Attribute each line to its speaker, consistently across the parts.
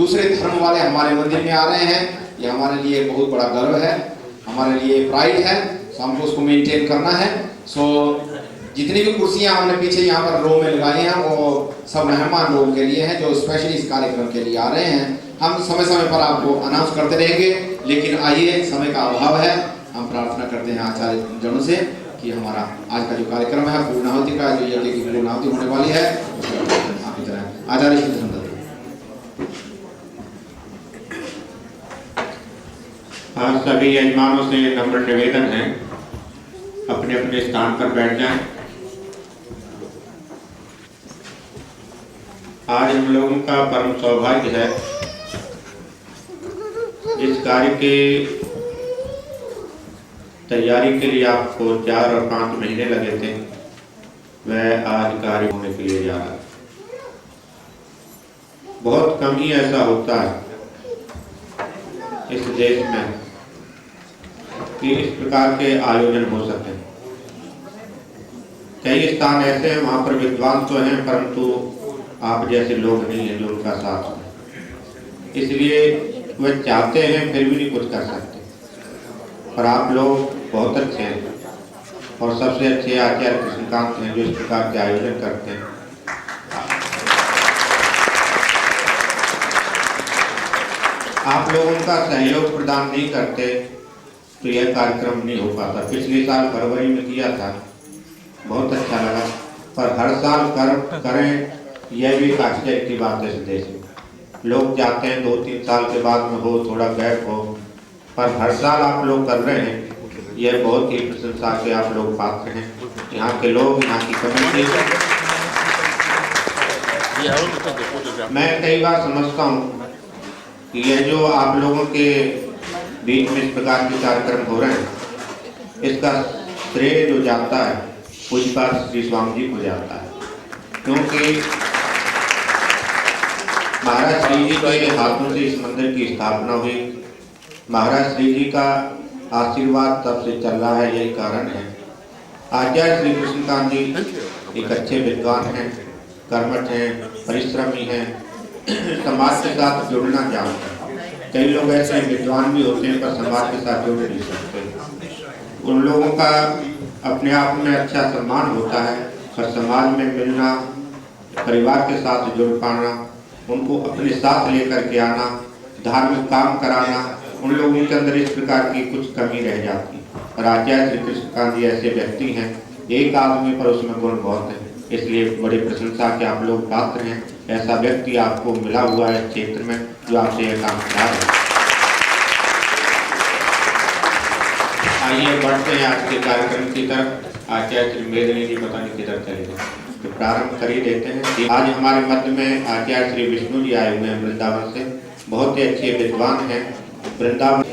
Speaker 1: दूसरे धर्म वाले हमारे मंदिर में आ रहे हैं, ये हमारे लिए बहुत बड़ा गर्व है, हमारे लिए प्राइड है। सो हमको उसको मेंटेन करना है। सो जितनी भी कुर्सियां हमने पीछे यहाँ पर रो में लगाई हैं वो सब मेहमान लोगों के लिए हैं जो स्पेशली इस कार्यक्रम के लिए आ रहे हैं। हम समय समय पर आपको अनाउंस करते रहेंगे, लेकिन आइए, समय का अभाव है। हम प्रार्थना करते हैं आचार्य जनों से कि हमारा आज का जो कार्यक्रम है पूर्णाहुति का, जो यज्ञ की पूर्णाहुति होने वाली है, आपकी तरह आचार्य श्री धर्मदत्त।
Speaker 2: आज सभी यजमानों से नम्र निवेदन है, अपने अपने स्थान पर बैठ जाएं। आज हम लोगों का परम सौभाग्य है, इस कार्य के तैयारी के लिए आपको 4 और 5 महीने लगे थे, वह आज कार्य होने के लिए जा रहा है। बहुत कम ही ऐसा होता है इस देश में कि इस प्रकार के आयोजन हो सके। कई स्थान ऐसे हैं वहाँ पर विद्वान तो हैं, परंतु आप जैसे लोग नहीं हैं जो उनका साथ दें। इसलिए वे चाहते हैं फिर भी नहीं कुछ कर सकते। और आप लोग बहुत अच्छे हैं और सबसे अच्छे आचार्य कृष्णकांत हैं जो इस प्रकार के आयोजन करते हैं। आप लोगों का सहयोग प्रदान नहीं करते तो यह कार्यक्रम नहीं हो पाता। पिछले साल फरवरी में किया था, बहुत अच्छा लगा, पर हर साल करें यह भी एक आश्चर्य की बात है। इस देश में लोग चाहते हैं 2-3 साल के बाद में हो, थोड़ा गैप हो, पर हर साल आप लोग कर रहे हैं, यह बहुत ही प्रशंसा के आप लोग पात्र हैं। यहाँ के लोग, यहाँ की कमेटी, मैं कई बार समझता हूँ कि यह जो आप लोगों के बीच में इस प्रकार के कार्यक्रम हो रहे हैं, इसका श्रेय जो जाता है पूज्यपाद श्री स्वामी जी को जाता है, क्योंकि महाराज श्री जी के हाथों से इस मंदिर की स्थापना हुई। महाराज श्री जी का आशीर्वाद तब से चल रहा है, यही कारण है। आचार्य श्री कृष्णकांत जी एक अच्छे विद्वान हैं, कर्मठ हैं, परिश्रमी हैं, समाज के साथ जुड़ना जानते हैं। कई लोग ऐसे विद्वान भी होते हैं पर समाज के साथ जुड़ नहीं सकते। उन लोगों का अपने आप में अच्छा सम्मान होता है, पर समाज में मिलना, परिवार के साथ जुड़ पाना, उनको अपने साथ लेकर के आना, धार्मिक काम कराना, उन लोगों के अंदर इस प्रकार की कुछ कमी रह जाती है। और आचार्य श्री कृष्णकांत जी ऐसे व्यक्ति हैं, एक आदमी पर उसमें गुण बहुत है, इसलिए बड़ी प्रशंसा के आप लोग पात्र हैं। ऐसा व्यक्ति आपको मिला हुआ है क्षेत्र में जो आपसे यह काम करा रहे हैं। आइए बढ़ते हैं आज के कार्यक्रम की तरफ। आचार्य श्री मेदिनी जी पता नहीं किधर चले गए, तो प्रारंभ कर ही देते हैं। आज हमारे मध्य में आचार्य श्री विष्णु जी आए हुए हैं वृंदावन से, बहुत ही अच्छे विद्वान हैं। वृंदावन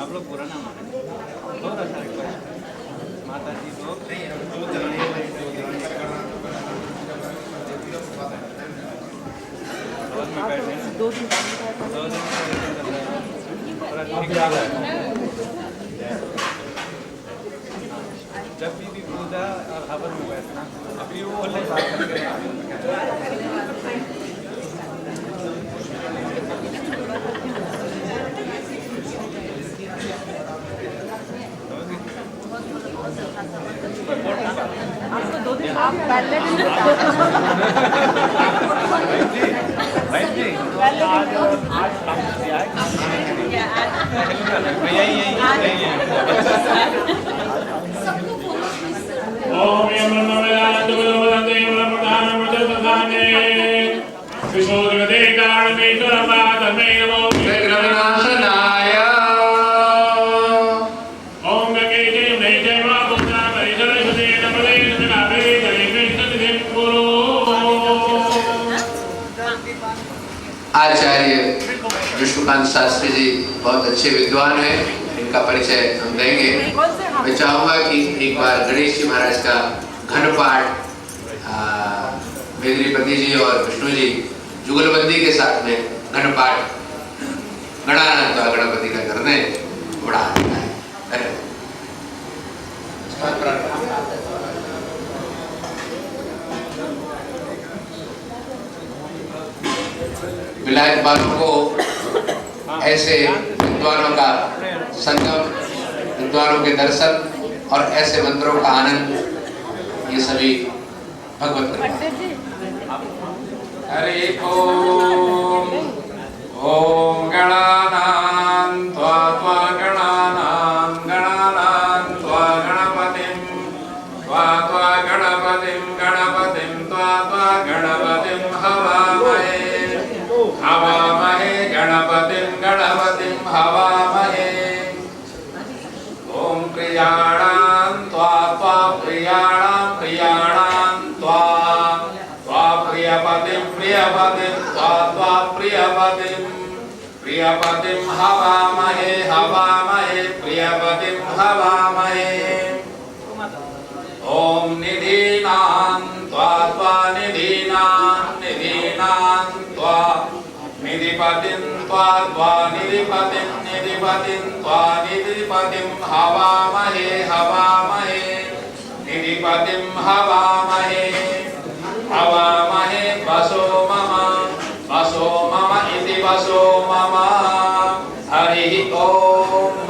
Speaker 3: आप लोग पुराना बहुत अच्छा माता जी को जब भी पूजा और हवन में बैठना, अभी वो वाले बात करके
Speaker 4: आपको 2 दिन आप पहले
Speaker 5: आचार्य विष्णुकांत शास्त्री जी बहुत अच्छे विद्वान हैं, इनका परिचय हम देंगे। मैं चाहूँगा कि एक बार गणेश जी महाराज का घन पाठ मेदिनीपति जी और विष्णु जी जुगलबंदी के साथ में घन पाठ गणानान्त्वा गणपति का करने बड़ा आता है। विलायत वालों को ऐसे विद्वानों का संगम, विद्वानों के दर्शन और ऐसे मंत्रों का आनंद, ये सभी भगवत कृपा।
Speaker 6: हरि ओम। ओम गणानां त्वा गणानां गणपतिं त्वा गणपतिं त्वा गणपतिं हवामहे गणपतिं हवामहे। ओम प्रियाणां त्वा प्रियाणां त्वा प्रियपतिं त्वा प्रियपतिं हवामहे प्रियपतिं हवामहे। ओम निधीनां त्वा निधीनां त्वा निधिपतिं त्वा निधिपतिं हवामहे निधिपतिं हवामहे वसो मम इति वसो मम। हरि ओम।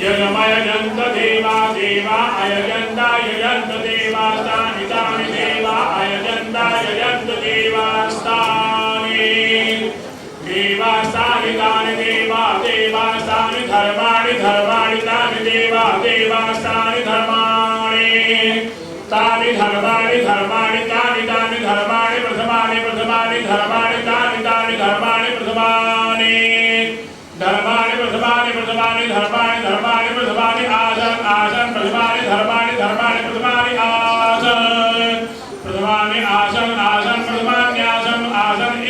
Speaker 7: यजमयजन्त देवा अयजन्त यजन्त देवास्तानि तानि देवा अयजन्त यजन्त देवास्तानि तानि देवास्तानि धर्माणि तानि देवास्तानि धर्माणि तानि धर्माणि तानि धर्माणि प्रथमानि धर्माणि तानि धर्माणि प्रथमानि धर्माणि प्रथमानि धर्माणि आसन प्रथमानि धर्माणि प्रथमानि आसन प्रथमान्यासन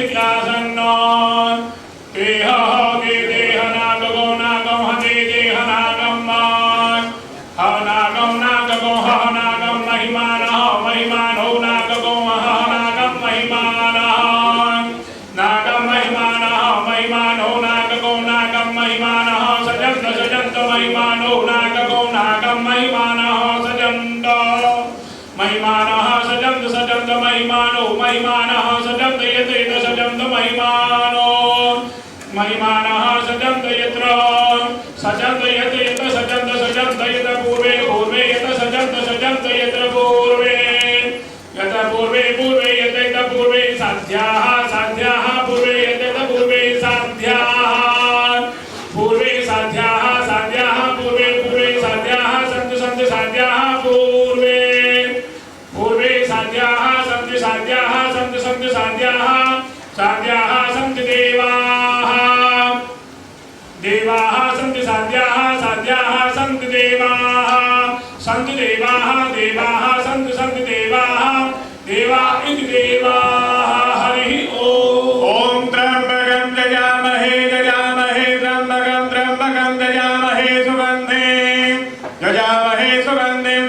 Speaker 7: इत्यासन्नो देह नागो हते देह नागम नागो महिमानो नागो नागम महिमानो नागम सजन्त महिमानो नागो नागम सजन्त महिमानो सजन्त यत्र सजन्त महिमानो सजन्त यत्र सजन्त यत्र पूर्वे यत्र सजन्त यत्र पूर्वे यत्र पूर्वे साध्याः पूर्वे यत्र पूर्वे साध्याः पूर्वे साध्याः सन्ति साध्याः पूर्वे साध्याः सन्ति साध्याः सन्ति देवाः सन्ति साध्याः सन्ति देवाः सन्ति देवाः देवा इति देवाः। हरि ओम। त्र्यंबकं यजामहे त्र्यंबकं यजामहे सुगन्धिं यजामहे सुगन्धिं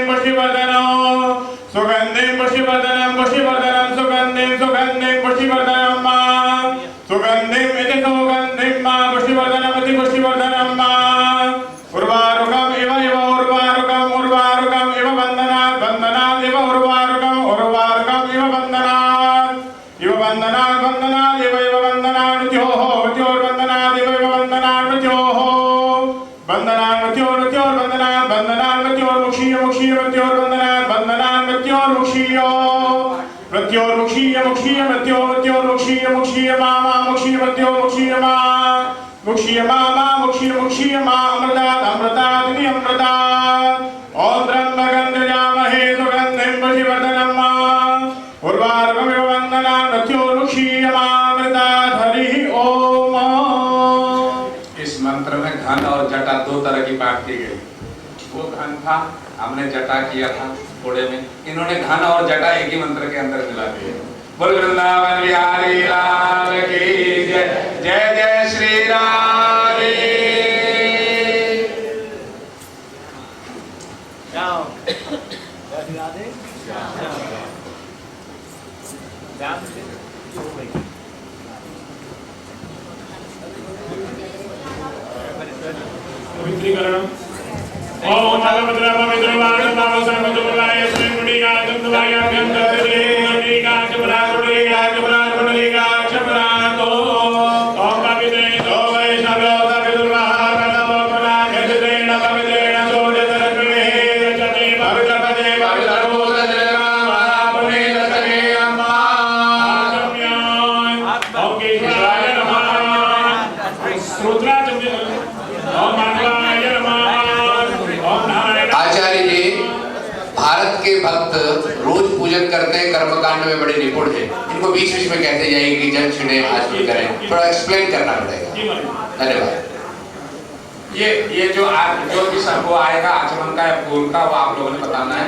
Speaker 7: पुष्टिवर्धनं सुगन्धिं सुगन्धिं इति सुगन्धिं मा पुष्टिवर्धनमिति पुष्टिवर्धनं मा उर्वारुकम् इव उर्वारुकम् इव बन्धनात् इव उर्वारुकम् इव बन्धनात् इव बन्धनात् इव बन्धनात् मृत्योर्बन्धनात् इव मृत्योर्बन्धनात् ओम त्र्यंबकं यजामहे सुगन्धिं पुष्टिवर्धनं उर्वारुकमिव बन्धनात् मृत्योर्मुक्षीयमामृतात्। हरि ओम।
Speaker 6: इस मंत्र में घन और जटा दो वही बात की गई। वो घन था, हमने जटा किया था घोड़े में, इन्होंने घन और जटा एक ही मंत्र के अंदर मिला दिए। बोल वृंदावन बिहारी लाल की जय, जय जय श्री राधे।
Speaker 7: पवित्रीकरण ओम नागभद्रा पवित्र वाण नामसंग जुमलाय श्रीमुनिगा चंद्रवायाभ्यं दत्ते मुनिगा चमरागुणिगा चमरागुणिगा चमरातो ओम पवित्रे तो वैष्णवो पवित्रवाहा कनवपना गजतेन पवित्रेण सोजतरत्ने चते पवित्रपदे पवित्रभूतजलमा महापुणे दशके अम्मा ओम केशवाय नमः श्रोत्रा चमजे ओम माधवाय नमः।
Speaker 5: आचार्य जी भारत के भक्त रोज पूजन करते हैं, कर्मकांड में बड़े निपुण हैं। इनको बीच बीच में कहते जाइए कि जल छिड़े आचमन करें, थोड़ा एक्सप्लेन करना पड़ेगा। धन्यवाद।
Speaker 6: ये जो भी सबको आएगा आचमन का या फूल का, वो आप लोगों ने बताना है।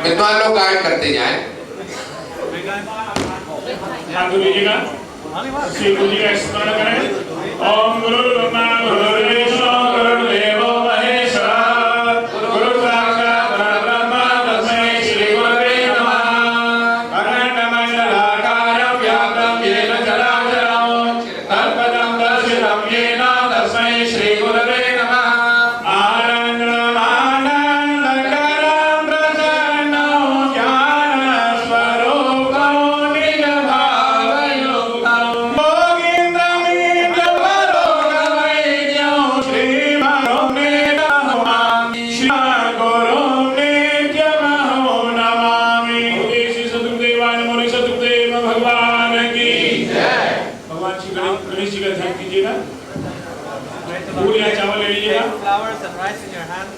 Speaker 5: विद्वान लोग गाइड करते जाएं।
Speaker 7: हाथ लीजिएगा, श्री गुरु जी का स्मरण करें। ओम गुरु ब्रह्मा गुरु विष्णु गुरु देवो महेश्वरा गुरु साक्षात् परब्रह्म तस्मै श्री गुरवे नमः। अखंडमंडलाकारं व्याप्तं येन चराचरं तत्पदं दर्शितं येन तस्मै श्री गुरवे नमः। आनन्दम् आनन्दकरं प्रसन्नं ज्ञानस्वरूपं निजभावयुक्तं भोगिन्द्रं नित्यवरोगवैद्यं श्रीमहं नमामि श्रीगुरुं नित्यमहो नमामि। श्री सद्गुरुदेवाय नमो। सद्गुरुदेव भगवान की जय। भगवान श्री गणेश जी का ध्यान कीजिएगा। फूल या चावल ले लीजिएगा।
Speaker 3: Flowers and rice in your hand.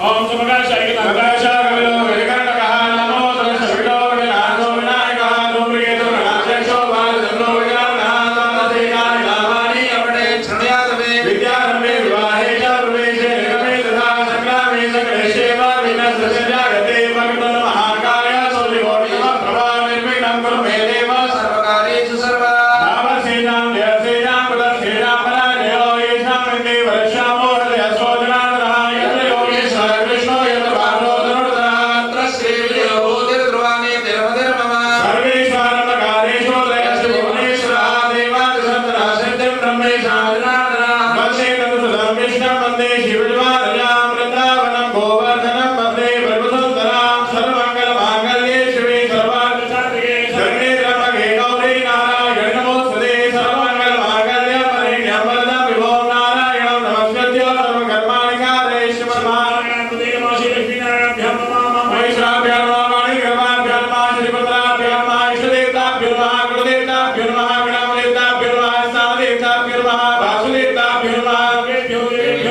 Speaker 7: ओम समकाशाय तंकाशाय कविलो वेदकर्णकः नमो तस्सवितो विनाशो विनायकः धूम्रकेतु गणाध्यक्षो बालचन्द्रो विज्ञानः सामतेकाय नामानि अपने शृणुयातमे विद्यारम्भे विवाहे च प्रवेशे निगमे तथा संग्रामे संग्रेशे वा विनश्यते जागते भक्तो महाकाय सूर्यकोटिसमः प्रभा निर्विघ्नं कुरु मे देव सर्वकार्येषु सर्वदा। नामसेनां जयसेनां कुलसेनां पराजयो येषां वन्दे वर्षामो हृदयसो जनार्दनः यत्र योगेश्वर कृष्णो यत्र पार्थो धनुर्धरः श्रीविजयोतिर्ध्रुवाणि तिरुपतिर्मम सर्वेश्वरमकारेषु त्रयस्य भुवनेश्वरः देवादिसत्तरः सिद्धिं ब्रह्मेशां जनार्दनः वन्दे तत्सुतं विष्णुं वन्दे शिवज्वालयां वृन्दावनं गोवर्धनं वन्दे ब्रह्मसुन्दरां सर्वमङ्गलमाङ्गल्ये शिवे सर्वार्थसाधिके शरण्ये त्र्यम्बके गौरी नारायणि नमोस्तुते सर्वमङ्गलमाङ्गल्ये परिण्यं वरदं विभो नारायणं नमस्कृत्य सर्वकर्माणि कारये श्रीमन्नारायणपते नमः श्रीलक्ष्मीनारायणाभ्यां नमः महेश्वराभ्यां नमः वाणिग्रहाभ्यां नमः श्रीभद्राभ्यां नमः इष्टदेवताभ्यो नमः गुरुदेवताभ्यो नमः गणदेवताभ्यो नमः स्थानदेवताभ्यो नमः वासुदेवताभ्यो नमः देवेभ्यो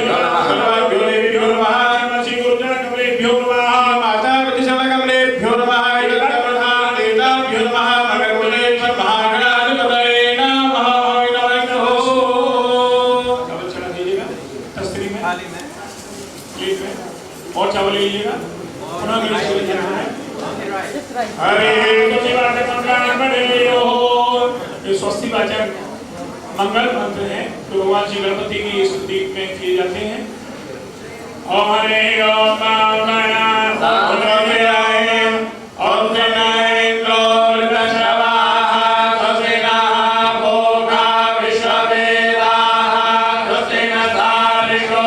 Speaker 7: नमः सर्वेभ्यो देवेभ्यो नमः श्रीगुरुजनकमलेभ्यो नमः मातापितृशरणकमलेभ्यो नमः देवताभ्यो नमः मकरकुलेभ्यो महागणाधिपतये नमः। चावल चढ़ा दीजिएगा तस्तरी में,
Speaker 3: थाली में।
Speaker 7: प्लेट में, और चावल ले लीजिएगा। पुनः मिर्च ले लीजिएगा। हरे तुलसीवाचक मंगलान्वयो। ये स्वस्ति वाचक मंगल मंत्र है जो भगवान श्री गणपति की स्तुति में किए जाते हैं। ओम हरे ओम गणानाय ओम जनायेन्द्रो दशवाः स्वस्तिनः भोगा विश्ववेदाः स्वस्तिनः तारिषो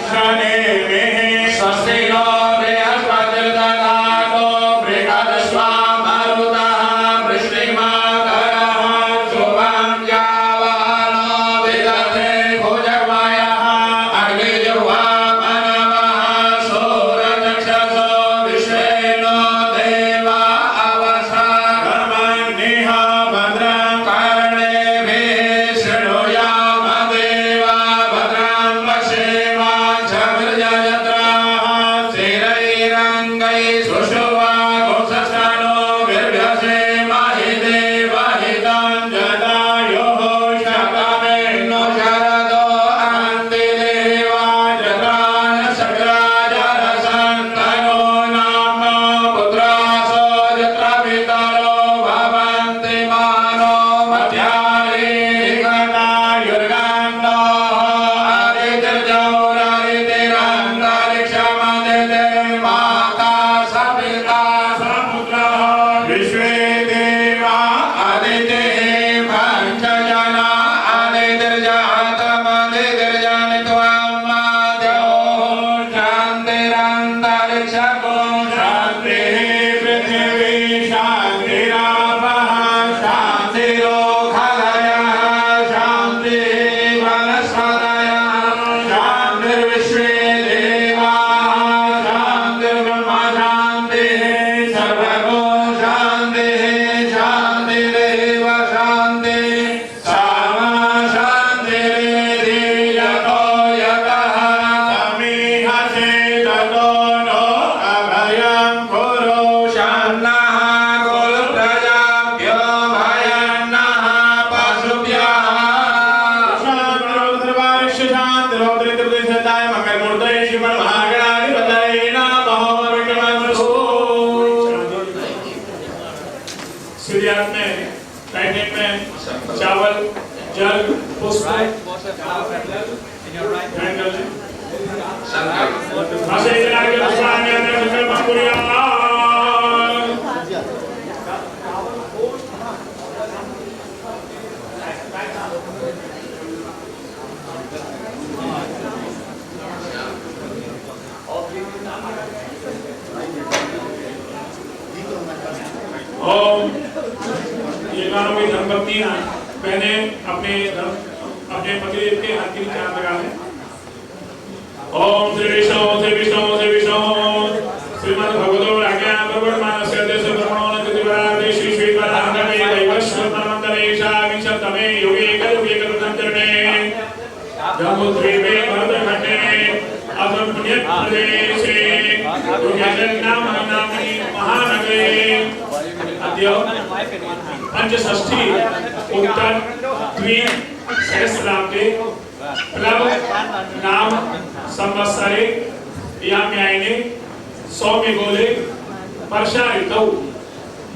Speaker 7: शनिर्भिः स्वस्ति नो बृहस्पतिर्दधातु बृहदस्वां मरुतः वृष्टिमाकरः शुभं जावानो विदधे भुजगमयः अग्निर्जुह्वा मनवः सूर्यचक्षुषो विश्वे विश्व शांति भवतु प्रदेशताय मंगल मूर्तये श्री महागणाधिपतये नमः विघ्नमस्तु। सीधे हाथ में राइट हैंड में चावल जल पुष्प ये गानों में धर्मपत्नी पहने अपने पतिदेव के हाथ के नीचे हाथ लगा लें। ओम श्री विष्णु श्री विष्णु श्री विष्णु श्रीमद् भगवतो आज्ञा प्रवर्तमान मानस्य देश ब्रह्मणो नतिवरादे श्री श्रीवराहमे दैवस्वतमंतरेशा विंशतमे योगे कलुगे जम्बुद्वीपे भरतखंडे अथर्व पुण्य प्रदेशे नामनी महानगरे अद्य पंचषष्ठी उत्तर द्वीन सहस्राब्दे प्लव नाम संवत्सरे याम्यायने सौम्य गोले वर्षा ऋतौ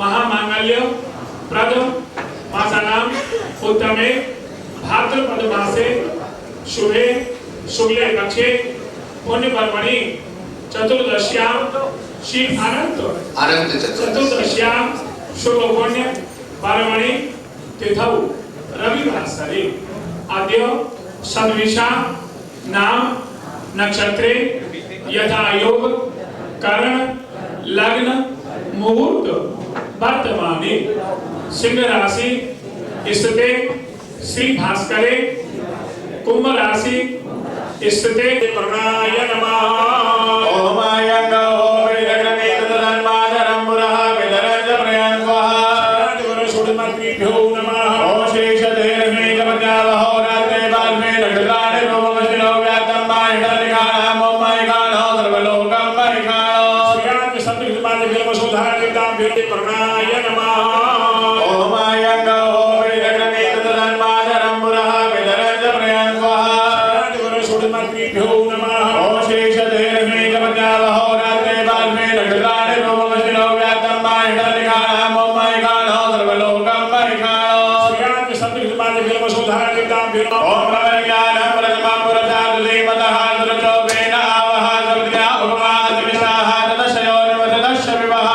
Speaker 7: महामांगल्य प्रद मासानाम उत्तमे भाद्रपद मासे शुभे शुक्ले पक्षे पुण्य पर्वणि चतुर्दश्यां श्री अनंत चतुर्दश्यां शुभ पुण्य पर्वणि तिथौ रविवासरे अद्य सद्विषा नाम नक्षत्रे यथा योग करण लग्न मुहूर्त वर्तमाने सिंह राशि स्थिते श्री भास्करे कुंभ राशि स्थिते प्रणय नमः। ओम आयंगो विदग्धमेत तन्मादरं पुरः विदरज प्रयन्वः गुरुशुद्धमत्रिभ्यो नमः। ओम शेषधेर्मे जपज्ञावहो रात्रे बाल्मे नक्षत्राणि रूपमशिनो व्यातं माहितनिकानां ओम महिकानो सर्वलोकं महिकानो श्रीयात् सत्कृतमादिभिर्वसुधारिताभ्यो प्रणय नमः। ओम आयंगो विदग्धमेत तन्मादरं पुरः विदरज प्रयन्वः गुरुशुद्धमत्रिभ्यो नमः। ओम शेषधेर्मे जपज्ञावहो रात्रे बाल्मे नक्षत्राणि रूपमशिनो व्यातं माहितनिकानां ओम महिकानो सर्वलोकं महिकानो श्रीयात् सत्कृतमादिभिर्वसुधारिताभ्यो ओम प्रज्ञानं प्रथमं पुरस्तात् श्रीमतः सुरचोपेन आवः सर्वज्ञा भगवान् विशाः तदशयो नवदश विवाह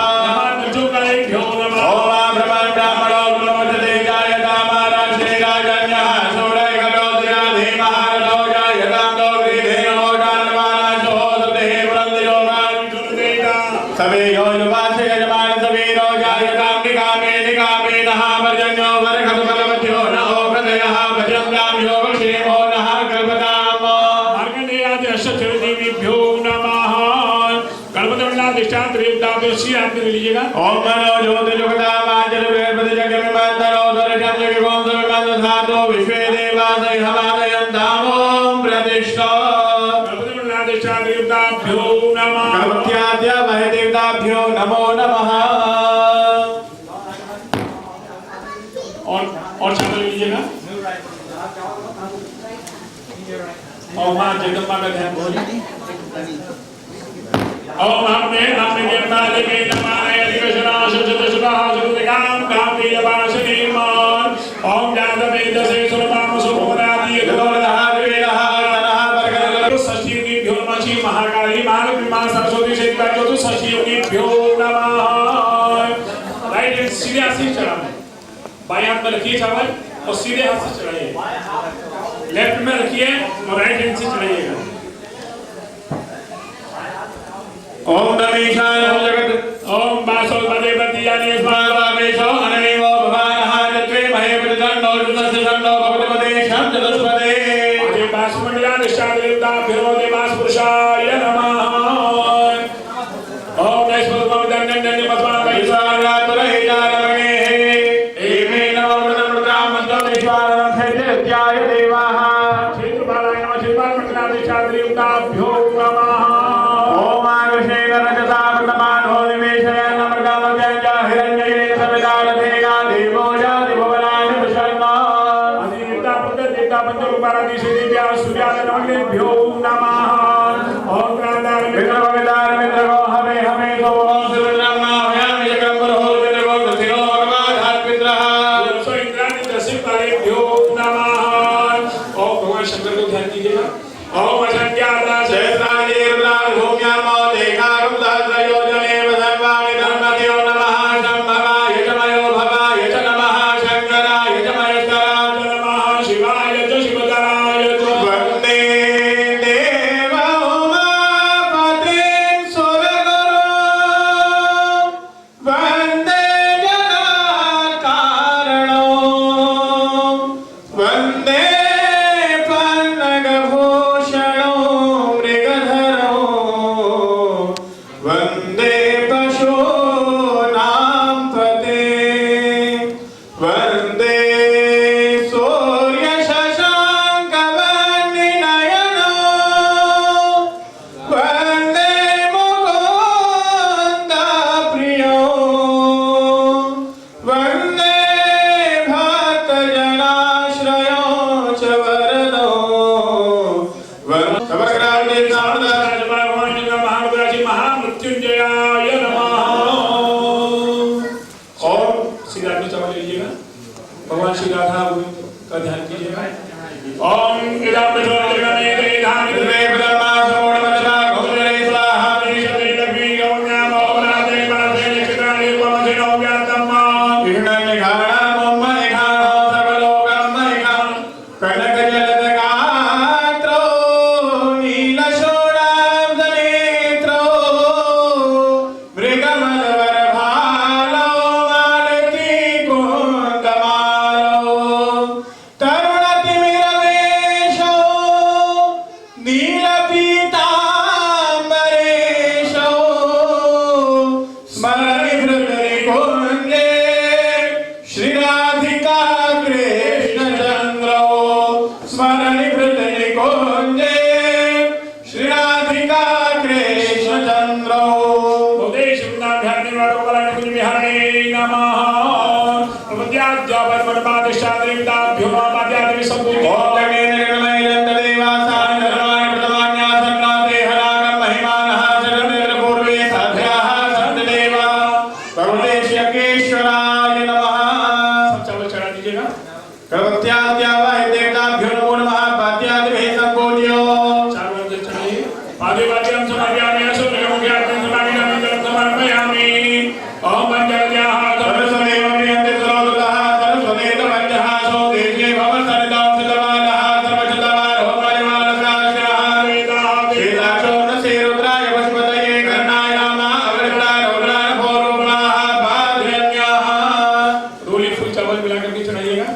Speaker 7: नमः नमः। ओम ब्रह्मण ब्राह्मणो गुणवते जायता महाराष्ट्रे राजन्यः सूरय करोतिरा धीमः रतो जायतां दोग्रीधेनो जानमानसो सुते वृन्दियोगान् कुरुतेता सवे योजवासे यजमान सवीरो जायतां निकामे नः पर्जन्यो वरखतफलवत्यो नहो प्रदयः भजं राम्यो क्षेमो नः कल्पताम्। मार्कण्डेयादि अष्टचरदेवीभ्यो नमः। कल्पतरुणाधिष्ठात्रियुक्ताभ्यो श्री हाथ में लीजिएगा। ओम मनो ज्योति जुगता माजल वेद जग विमंतरो दर्शन विभोम विमंत धातो विश्वे देवादय हमादयन्ताम् ओम प्रतिष्ठा। कल्पतरुणाधिष्ठात्रियुक्ताभ्यो नमः। कल्पत्याद्य महदेवताभ्यो नमो नमः। और चावल लीजिएगा। और मां जगदम्बा का ध्यान बोलिए। ओम हमने ज्ञाता लेके नमाय अधिकशनाश चतुष्पाह सुरदिकाम कांतीयवासिनी मान ओम जातवेद से सुरपाम सुभोरादि गौरधारवेलः तनः वर्गल षष्ठीभ्यो नमः। श्री महाकाली महालक्ष्मी मां सरस्वती से चतुष्षष्ठीभ्यो नमः। राइट हैंड सीधे हाथ से चढ़ाएं। बाएं हाथ में रखिए चावल और सीधे हाथ से चढ़ाइए। लेफ्ट में रखिए और राइट हैंड से चढ़ाइएगा। ओम नमेशानं जगत ओम वासो पदेपति यानि स्वामेशो अनमेव भवानः तत्वे महे प्रदण्डो जुतस्य दण्डो भगवते शं चतुष्पदे अजे वासुमण्डलाधिष्ठादेवता भिरोदे वासपुरुषाय नमः। ओम नैष्पदमं दण्डं मस्मान् वैसारातुरहे जारमणे एमे नवमृतमृतां मन्त्रमेश्वरं थैत्याय देवाः क्षेत्रपालाय नमः। श्रीपालमण्डलाधिष्ठादेवताभ्यो नमः। ओम आगशेन रजता प्रतमानो निवेशयन् अमृतमजञ्ज हिरण्येन सवितारथेना देवो जाति भुवनानि विशन्ना। अधिदेवता पुत्रदेवता पंचरूपाराधि श्रीदेव्या सूर्या सर्वज्ञभ्यो नमः। ओम क्रांतार मित्र गोविंदार मित्र गो हमें हमें तो सुरनामा हयाम जगंबर हो मित्र गो दसिनो भगवान मित्रः सो इंद्राणी दसिक तारेभ्यो नमः। ओम भगवान शंकर को ध्यान कीजिएगा। ओम अजंत्यादा सहस्राणी रुद्राण भूम्यामो देखारुद्रयोजने वधर्वाणि धर्मदेव नमः। शंभवाय च मयो भवाय च नमः। शंकराय च महेश्वराय च नमः। शिवाय च शिवतराय च वन्दे देव उमापतिं सुरगुरुं वन्दे जगत्कारणं वन्दे पन्नगभूषणं मृगधरं वन्दे पशूनां पतिं वन्दे सूर्यशशाङ्कवर्णिनयनं वन्दे मुकुन्दप्रियं वन्दे भक्तजनाश्रयं च वरदं महामृत्युंजयाय नमः। और श्री राधा चमन लीजिएगा। भगवान श्री राधा गोविंद का ध्यान कीजिएगा। ओम इदं प्रचोदयामि देहानि ब्रह्मा समोणमस्वा घोषरे स्वाहा निशते लक्ष्मी गौण्यामो वनादे वनदे निक्षितानि वमसिनो व्यातम्मा विघ्ननिघाणां मनिघाणो सर्वलोकं मनिघां कनकजलदगात्रो नीलशोणाब्जनेत्रो मृगमलवरभालो मालतीकुन्दमालो तरुणतिमिरवेशो नीलपीताम्बरेशो स्मरणिभृतनिकुञ्जे श्रीराधिका कृष्णचन्द्रो स्मरणिभृतनिकुञ्जे श्रीराधिका कृष्णचन्द्रो सर्वेश्वराय नमः। चावल चढ़ा दीजिएगा। देवताभ्यो नमो नमः। पाद्यादिभिः संपूज्यो चावल चढ़ाइए। पाद्यवाद्यं समर्पयामि सुप्रमुख्यार्थं समागमनं जलं समर्पयामि। ओम पंचरत्याः सर्वस्वमेव प्रियन्ते सर्वोदतः सर्वस्वमेव वन्द्यः सो देशे भवसरितां सिद्धमानः सर्वशतमानो परिवारसास्यः वेदाः वेदाक्षो न श्रीरुद्राय पशुपतये कर्णाय रामा अवृताय रुद्राय भोरुणाः भाद्रन्याः। रोली फूल चावल मिला करके चढ़ाइएगा।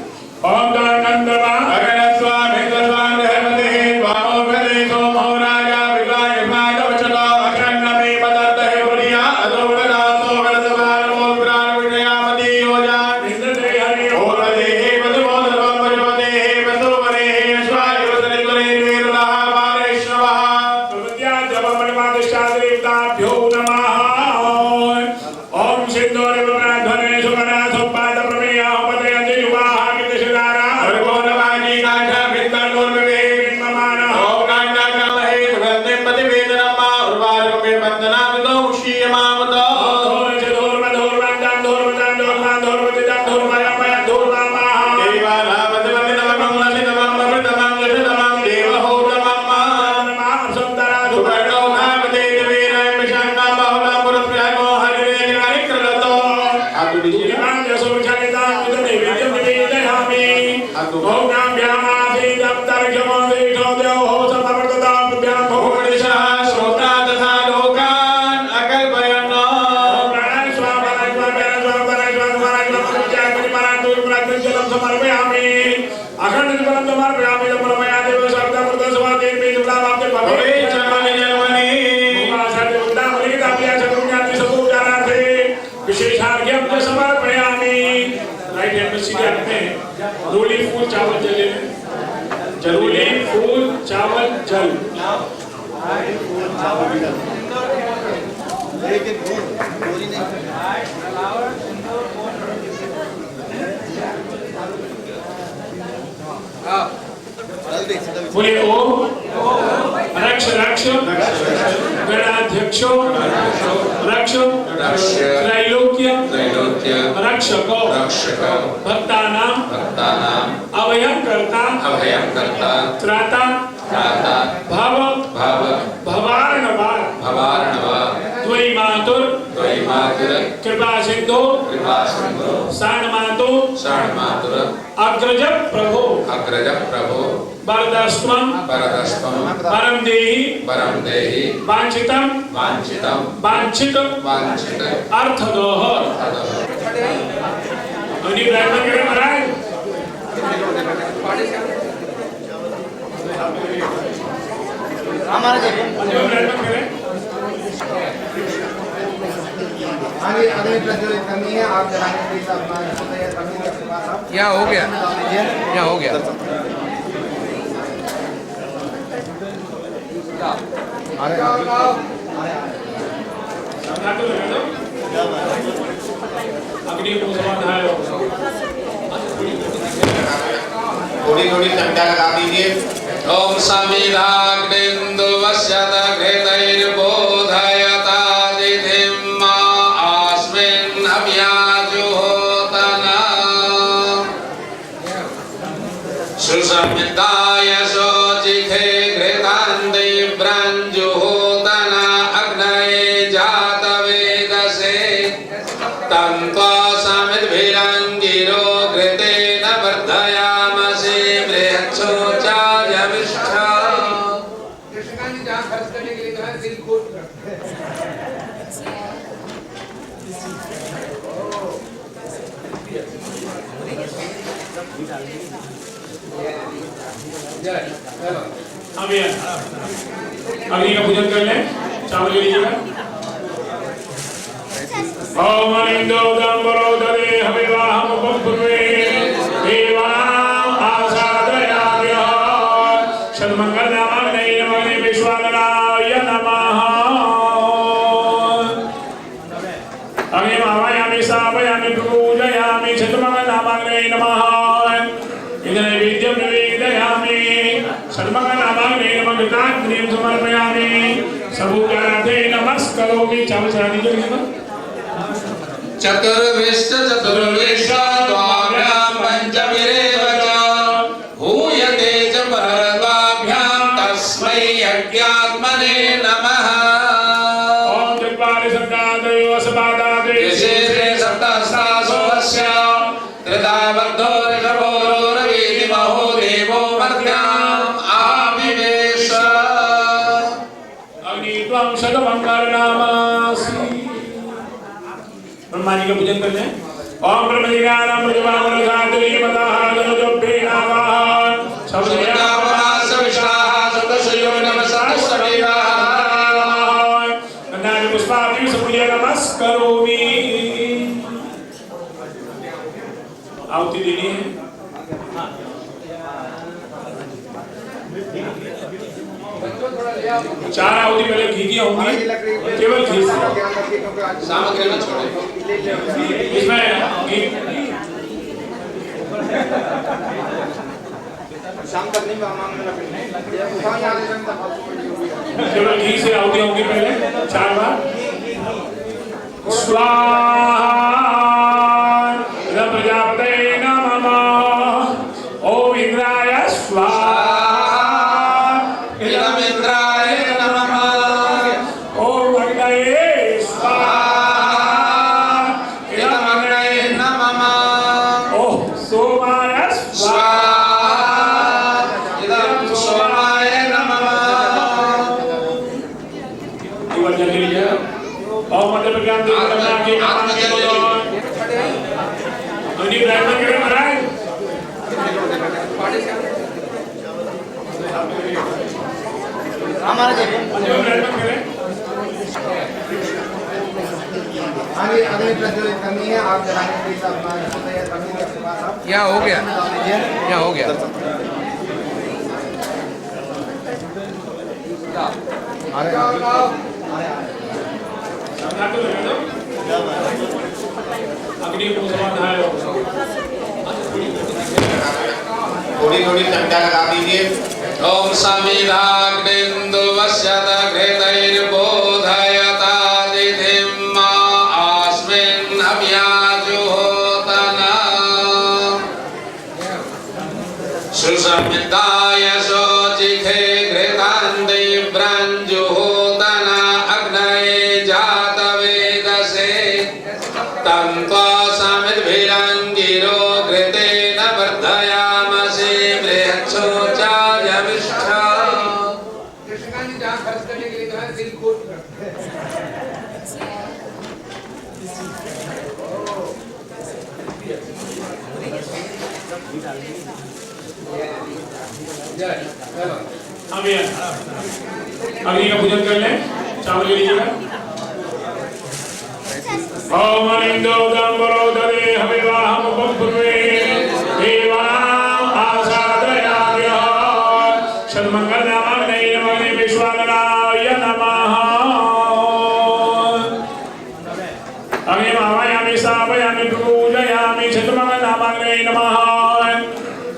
Speaker 7: ओम दानंदमा अगन स्वामी स्वामी हरमते वामो प्रदेशो महाराजा विवाह माधवचलो अखंडमे पदर्थ है बुरिया अदोगला सोगलसवार मोग्रान विजयामति योजा निंदते हरि ओम देहे मधुमोदरवं परिवदे वसुवरे स्वाय वदनिवरे वीरलाः वारेश्वरः सर्वज्ञा जपमणिमादिष्टादेवताभ्यो नमः। ओम सिंधोरिवराध्वने सुमनाथो पादप्रमेयः पदयन्ति युवाः कृतशिलारा अर्गो नमानि काष्ठा भित्तनोर्विवे विन्ममानः ओम नान्नाकामहे सुगन्धिं प्रतिवेदनं मा उर्वारुके वन्दनादितो मुष्यमामतो रोली फूल चावल जल जरूरी फूल चावल जल बोले ओम रक्ष रक्ष गणाध्यक्षो रक्ष त्रैलोक्य रक्षको भक्तानां अभयं कर्ता त्राता भव भवार्णवा त्वयि मातुर कृपा सिंधु साणमातु अग्रज प्रभो वरदस्त्वं परम देहि वांछितं वांछित अर्थदोह अग्नि ब्राह्मण के महाराज हमारा
Speaker 8: आगे प्रज्वलित करनी है। आप जलाने के लिए अपना
Speaker 3: यहाँ हो गया, यहाँ हो गया।
Speaker 2: थोड़ी थोड़ी संख्या लगा दीजिए।
Speaker 6: ओम समिधाग्निन्दु वश्यत घृतैर्बोधयता दिधिं आस्मिन् अभ्याजुहोतना सुसमिताय शोचिखे घृतान्ति ब्रञ्जुहोतना अग्नये जातवेदसे तन्त्वा समिद्भिरङ्गिरो घृतेन वर्धयामसे बृहच्छोचाय विष्ठा। कृष्ण जी जहाँ खर्च करने के लिए कहा दिल खोल
Speaker 7: अग्नि का पूजन कर लें। चावल ले लीजिएगा। ओम अनिंदो दंबरो दरे हविवाहम बपुर्वे देवानां आसादयाम्यः सन्मंगल नामाग्ने नमः विश्वानराय नमः। अग्नि आवायामि स्थापयामि पूजयामि सन्मंगल नामाग्ने नमः। इदं नैवेद्यं निवेदयामि सन्मंगल नामाग्ने नमः। घृताग्निं समर्पयामि सबूजाराधे नमस्करोमि। चावल चढ़ा दीजिए।
Speaker 6: चतुर्विश्च द्वाभ्यां पंचभिरेव च हूयते च परद्वाभ्यां तस्मै यज्ञात्मने नमः।
Speaker 7: ओम चत्वारि सप्तादयो सपादादे
Speaker 6: विशेषे सप्तहस्तासोऽस्य त्रिधाबद्धो ऋषभो रवीति महो देवो मर्त्याम् आविवेश।
Speaker 7: अग्नि त्वं सदमङ्गलनामासि। ब्रह्मा जी का पूजन करते हैं। ओम ब्रह्मजिगानं मृदुवामनसादुर्यमदाहादनुजोभ्येनावाह
Speaker 6: सबदेवास विश्वाः सदस्यो नमस्कारः।
Speaker 7: गन्धादि पुष्पादि सबूजे नमस्करोमि। आहुति देनी है। चार आहुति पहले घी की होंगी, केवल घी से।
Speaker 6: सामग्री में छोड़े
Speaker 7: इसमें घी
Speaker 8: शाम तक नहीं मांगना
Speaker 7: केवल घी से आहुति होंगी पहले 4 बार। स्वाहा प्रजापतये नमः। ओम इंद्राय स्वाहा।
Speaker 6: इन्द्राय नमः।
Speaker 7: ओम अग्नये स्वाहा।
Speaker 6: अग्नये नमः।
Speaker 7: ओम सोमाय स्वाहा।
Speaker 6: इदं सोमाय नमः।
Speaker 7: केवल जल लीजिए। ओम मध्य प्रज्ञान देव ब्रह्मा के नाम के बोलो। अग्नि ब्राह्मण के महाराज
Speaker 8: हमारा आगे प्रज्वलित करनी है। आप जलाने के लिए अपना
Speaker 3: यहाँ हो गया, यहाँ हो गया।
Speaker 7: अग्नि को समाधान
Speaker 2: थोड़ी थोड़ी संख्या लगा दीजिए।
Speaker 6: ओम समिधाग्निन्दुवस्यत घृतैर्बोधयता दिधिं मा अस्मिन् अभ्याजुहोतना सुसमिताय शोचिखे घृतान्ते ब्रञ्जुहोतना अग्नये जातवेदसे तन्त्वा समिद्भिरङ्गिरो घृतेन वर्धयामसे बृहच्छोचायविष्ठा। कृष्ण जी जहाँ खर्च करने के लिए कहा दिल खोल
Speaker 7: अग्नि का पूजन कर लें। चावल ले लीजिएगा। ओम अनिंदो गंबरो दरे हविवाहम बंधुवे देवानां आसादयाम्य सन्मंगल नामाग्ने नमः विश्वानराय नमः। अग्नि आवायामि स्थापयामि पूजयामि सन्मंगल नामाग्ने नमः।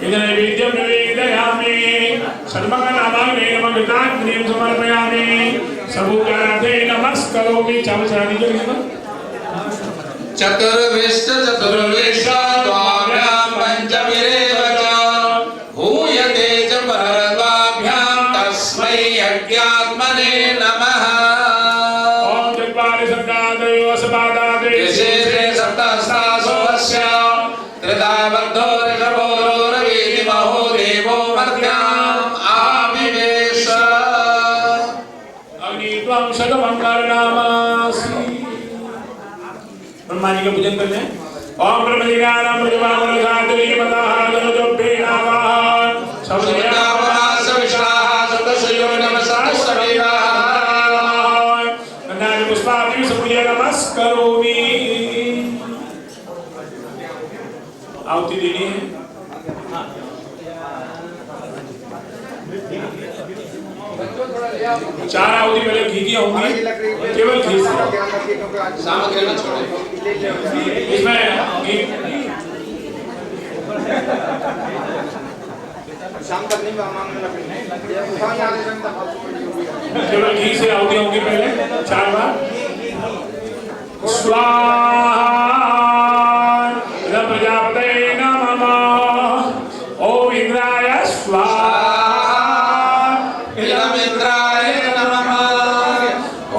Speaker 7: इदं नैवेद्यं निवेदयामि सन्मंगल नामाग्ने नमः। कृताग्निं समर्पयामि सबूकाराधे नमस्करोमि। चावल चढ़ा दीजिए।
Speaker 6: चतुर्विश्व द्वाभ्यां पंचभिरेव च हूयते च परद्वाभ्यां तस्मै यज्ञात्मने नमः।
Speaker 7: ओम चत्वारि संगादयो असपादादे
Speaker 6: विशेषे सप्तहस्तासो अस्य त्रिधाबद्धो ऋषभो रवीति महो देवो मर्त्याम् आविवेश।
Speaker 7: अग्नि त्वं शतमङ्गलनामासि। ब्रह्मा जी का पूजन करते हैं। ओम ब्रह्मज्ञानम ब्रह्मावरधातुरी मदाहादनुजोभ्ये नमः। गन्धादि पुष्पादि पूजय नमस्करोमि। आहुति देनी है। चार आहुति पहले घी की होंगी, केवल घी से।
Speaker 6: सामग्री में छोड़े
Speaker 7: इसमें घी
Speaker 8: शाम तक नहीं
Speaker 7: केवल घी से आहुति होंगी पहले 4 बार। स्वाहा प्रजापते नमः। ओम इंद्राय स्वाहा।
Speaker 6: इन्द्राय नमः।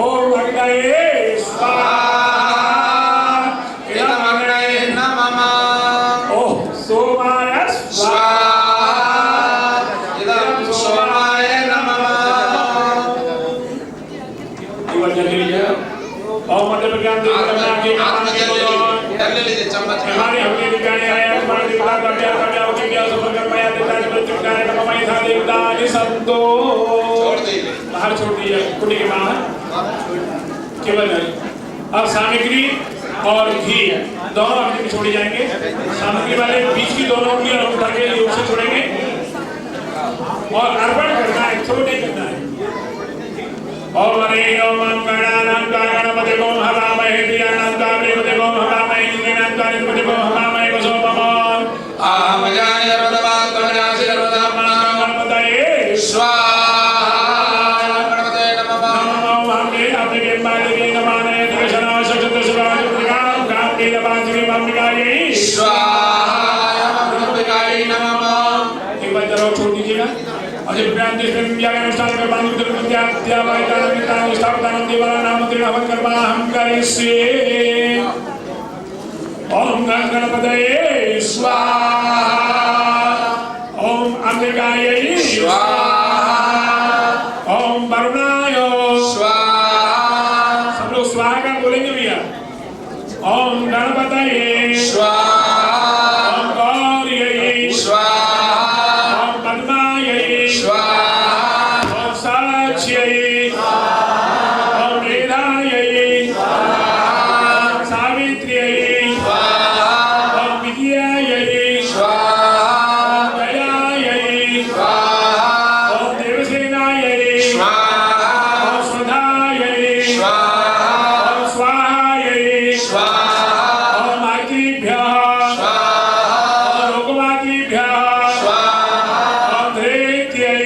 Speaker 7: ओम अग्नये स्वाहा।
Speaker 6: अग्नये नमः।
Speaker 7: ओम सोमाय स्वाहा।
Speaker 6: इदं सोमाय नमः।
Speaker 7: ओम मध्य प्रज्ञान देवता के
Speaker 6: ले लीजिए चम्मच में।
Speaker 7: हमारे हमने दिखाने आया हमारे देवता का प्यार का प्यार के प्यार सफल कर पाया देवता ने बच्चों का ने कमाई था देवता ने संतो
Speaker 6: छोड़ दीजिए
Speaker 7: बाहर छोड़ दीजिए कुटी के बाहर केवल नहीं। अब सामग्री और घी दोनों अग्नि में छोड़े जाएंगे। सामग्री वाले बीच की दोनों की और उठा के योग से छोड़ेंगे और अर्पण करना है, छोटे करना है। ओम हरे ओम गणानां गणपते ओम हवामहे प्रियाणां देवते ओम हवामहे इंद्राणां देवते ओम हवामहे वसोमः।
Speaker 6: अहं जाने सर्वदात्मजासि सर्वदात्मनां
Speaker 7: गणपतये
Speaker 6: स्वाहा। गणपते नमः।
Speaker 7: ओम हरे अपने बिंबालिके नमाने दिशना शक्त शिवाजुगां गांगे नमाजि अंबिकायै
Speaker 6: स्वाहा। अंबिकायै नमः।
Speaker 7: एक बार जरा छोड़ दीजिएगा। अजय प्रज्ञान देशमें ज्ञान अनुष्ठान में बांधु उधर विद्या वायकान विद्यान स्थापनां देवानां नाम तेन हवन कर्मा हम करिष्ये। ओम गणपतये स्वाहा। ओम अंबिकायै स्वाहा। ओम वरुणाय स्वाहा। सब लोग स्वाहा का बोलेंगे भैया। ओम गणपतये स्वाहा। ओम गौर्यै स्वाहा। ओम पद्मायै स्वाहा। ओम साक्ष्यै स्वाहा। ओम मेधायै स्वाहा। ओम सावित्र्यै स्वाहा। ओम विद्यायै स्वाहा। ओम दयायै स्वाहा। ओम देवसेनायै स्वाहा। ओम स्वधायै स्वाहा। ओम स्वाहायै स्वाहा। ओम मातृभ्यः स्वाहा। ओम लोकमातृभ्यः स्वाहा। ओम धृत्यै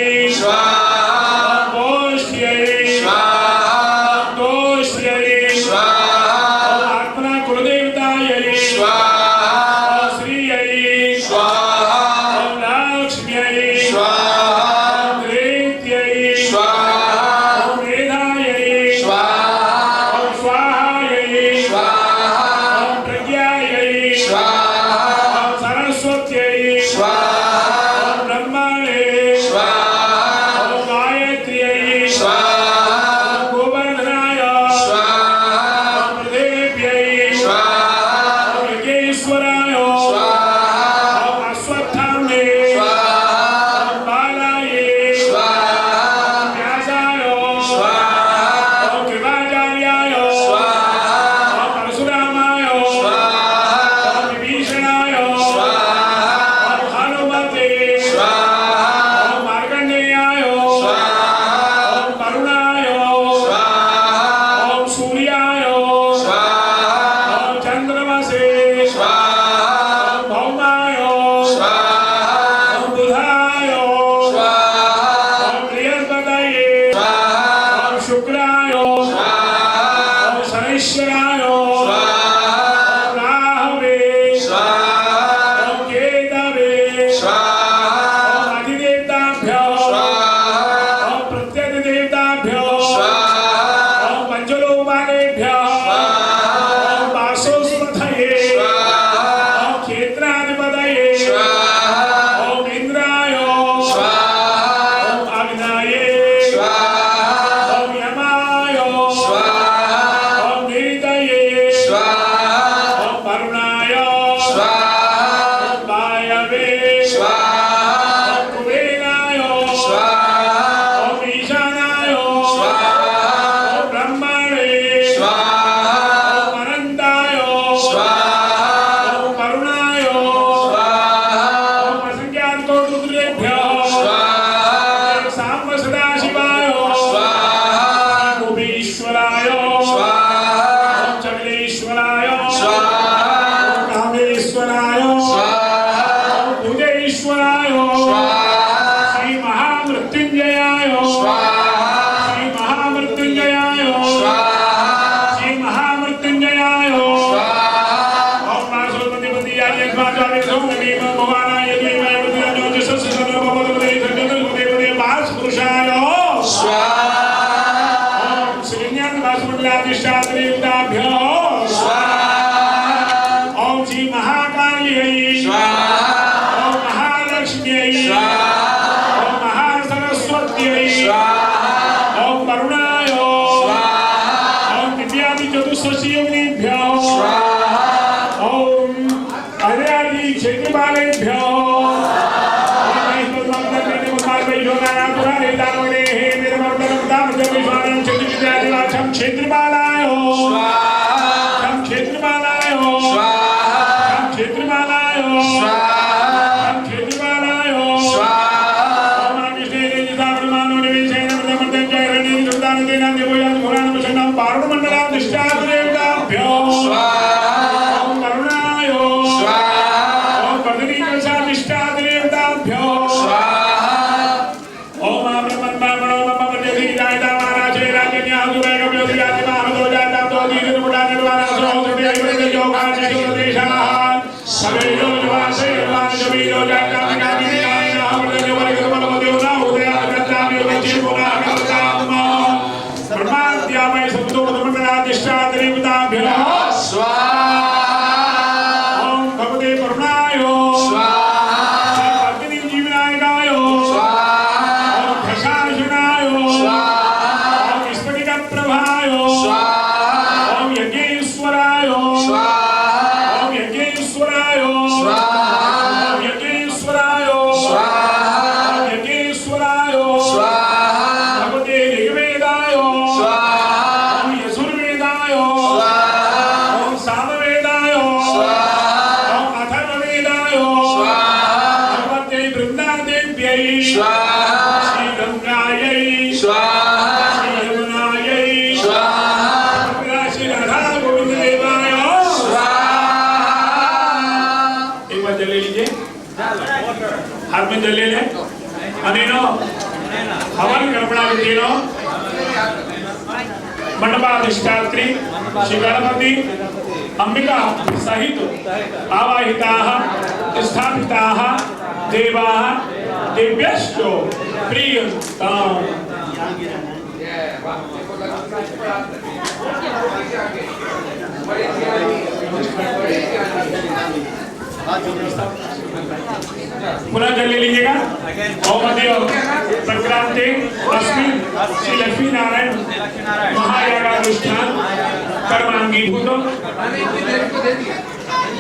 Speaker 7: सर्वमंगलाधिष्ठात्रीभ्यो ओम श्री महाकाल्यै ओम महालक्ष्म्यै ओम महासरस्वत्यै ओम वरुणाय ओम विद्यादि चतुष्षष्टि योगिनीभ्यो ओम अजयादि क्षेत्रपालेभ्यो क्षेत्रमालाय क्षेत्रमालाय क्षेत्रमालाय क्षेत्रमालाय पारणमंडलाधिष्ठात्रेभ्यो ओम करुणाय ओम बदरीकलशाधिष्ठात्रेभ्यो ओम ओम भगवते करुणाय भक्ति जीवनाय ओम प्रशासनाय ओम स्फटिक प्रभाय ओम यज्ञेश्वराय ओम यज्ञेश्वराय ओम यज्ञेश्वराय ओम यज्ञेश्वराय भगवते ऋग्वेदाय ओम यजुर्वेदाय ओम सामवेदाय ओम अथर्ववेदाय भगवते वृंदादेव्यै श्री गंगायै श्री यमुनायै श्री राधा गोविंद देवाय एक बार जल ले लीजिए हाथ में जल ले लें अनेनो हवन कर्मणा विधिनो मंडपाधिष्ठात्री श्री गणपति अंबिका सहित आवाहिताः स्थापिताः देवाः दिव्यश्च प्रियताम् पुनः जल ले लीजिएगा। ओम संक्रांति अस्मिन् श्री लक्ष्मी नारायण महायागानुष्ठान कर्मांगीभूत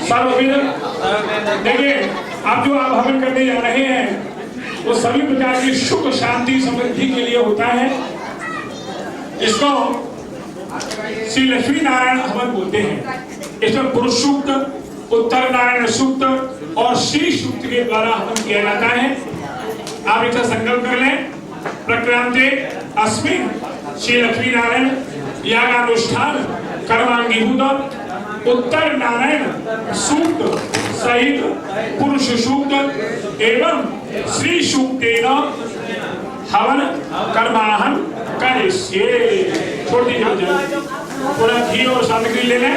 Speaker 7: सर्वविध। देखिए अब जो आप हवन करने जा रहे हैं वो सभी प्रकार की सुख शांति समृद्धि के लिए होता है। इसको श्री लक्ष्मी नारायण हवन बोलते हैं। इसमें पुरुष सूक्त, उत्तर नारायण सूक्त और श्री सूक्त के द्वारा हवन किया जाता है। आप इसका संकल्प कर लें। प्रक्रांते अस्मिन् श्री लक्ष्मी नारायण यागानुष्ठान कर्मांगीभूत उत्तर नारायण सूक्त सहित पुरुष सूक्त एवं श्री सूक्तेन हवन कर्माहन करिष्ये। छोड़ दीजिए पूरा घी और सामग्री ले लें।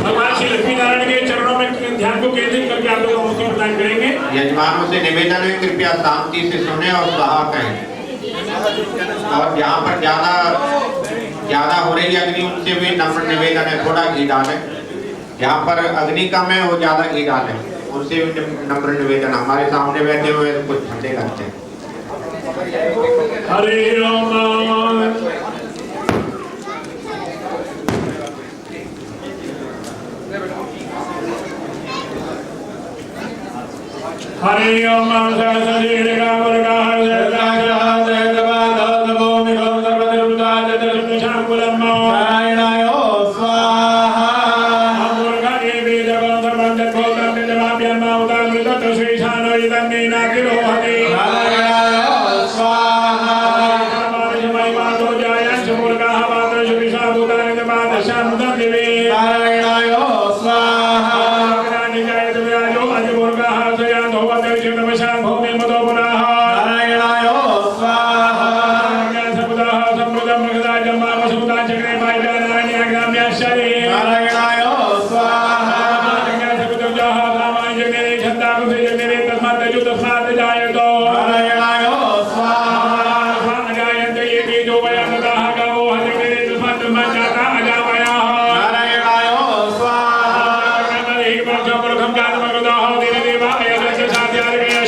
Speaker 7: भगवान श्री लक्ष्मी नारायण के चरणों में ध्यान को केंद्रित करके आप लोग अमृत प्रदान करेंगे।
Speaker 2: यजमानों से निवेदन है कृपया शांति से सुने और स्वाहा कहें। और यहाँ पर ज्यादा हो रही अग्नि उनसे भी नम्र निवेदन है थोड़ा घी डालें। यहाँ पर अग्नि कम है वो ज्यादा घी डालें, उनसे भी नम्र निवेदन। हमारे सामने बैठे हुए कुछ ठंडे लगते हैं।
Speaker 7: हरे राम हरे ओम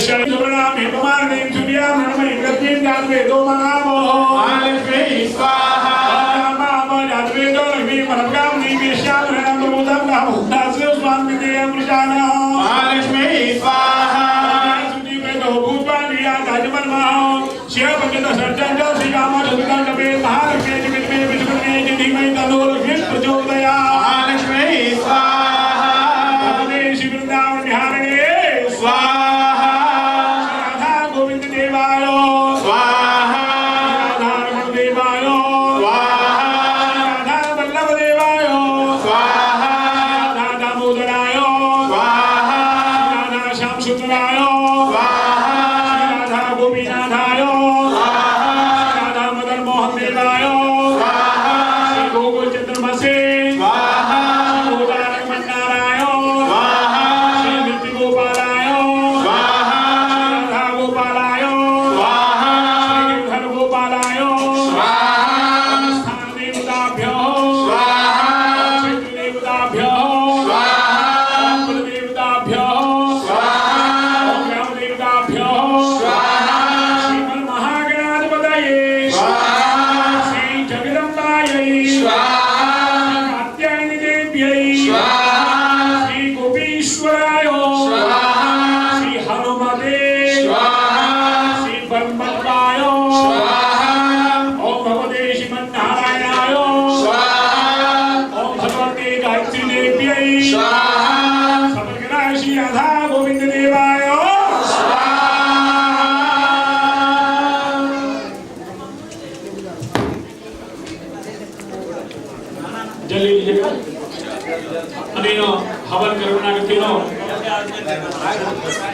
Speaker 7: यशा सुवर्णाम हेममालिनीं सूर्यां नमः गतिं जातवेदो महामो महालक्ष्मी स्वाहा महामो जातवेदो लक्ष्मी परमगामिनी विश्याम नमोदम गामुदास्य स्वामी देव प्रजाना महालक्ष्मी स्वाहा सुदीपेदो भूतवानिया राजमन महो शिव भगत सर्जन जो श्री राम चतुर्दल कपे महालक्ष्मी जगत में विष्णु में जिन्हीं में तनो लक्ष्मी प्रचोदया महालक्ष्मी स्वाहा भगवते श्री वृंदावन बिहारिणे स्वाहा राधा गोविंद देवाय स्वाहा राधा रमण देवाय स्वाहा राधा वल्लभ देवाय स्वाहा राधा दामोदराय स्वाहा राधा श्याम सुंदराय स्वाहा राधा गोपीनाथाय स्वाहा राधा मदन मोहन देवाय स्वाहा श्री गोकुल चंद्रमसे स्वाहा श्री गोदारक मंडाराय स्वाहा श्री नृत्य गोपालाय स्वाहा राधा गोपालाय स्वाहा श्री गिरधर गोपालाय स्वाहा स्थान देवताभ्यो स्वाहा क्षेत्र देवताभ्यो स्वाहा कुल देवताभ्यो स्वाहा ग्राम देवताभ्यो स्वाहा श्रीमन महागणाधिपतये स्वाहा श्री जगदम्बायै स्वाहा कात्यायनी देव्यै स्वाहा श्री गोपीश्वराय स्वाहा श्री हनुमते स्वाहा श्री ब्रह्मत्वाय स्वाहा ओम भगवते श्रीमन्नारायणाय स्वाहा ओम भगवते गायत्री देव्यै स्वाहा समग्र श्री राधा गोविंद देवाय स्वाहा जल लीजिएगा अनेनो हवन करुणागतिनो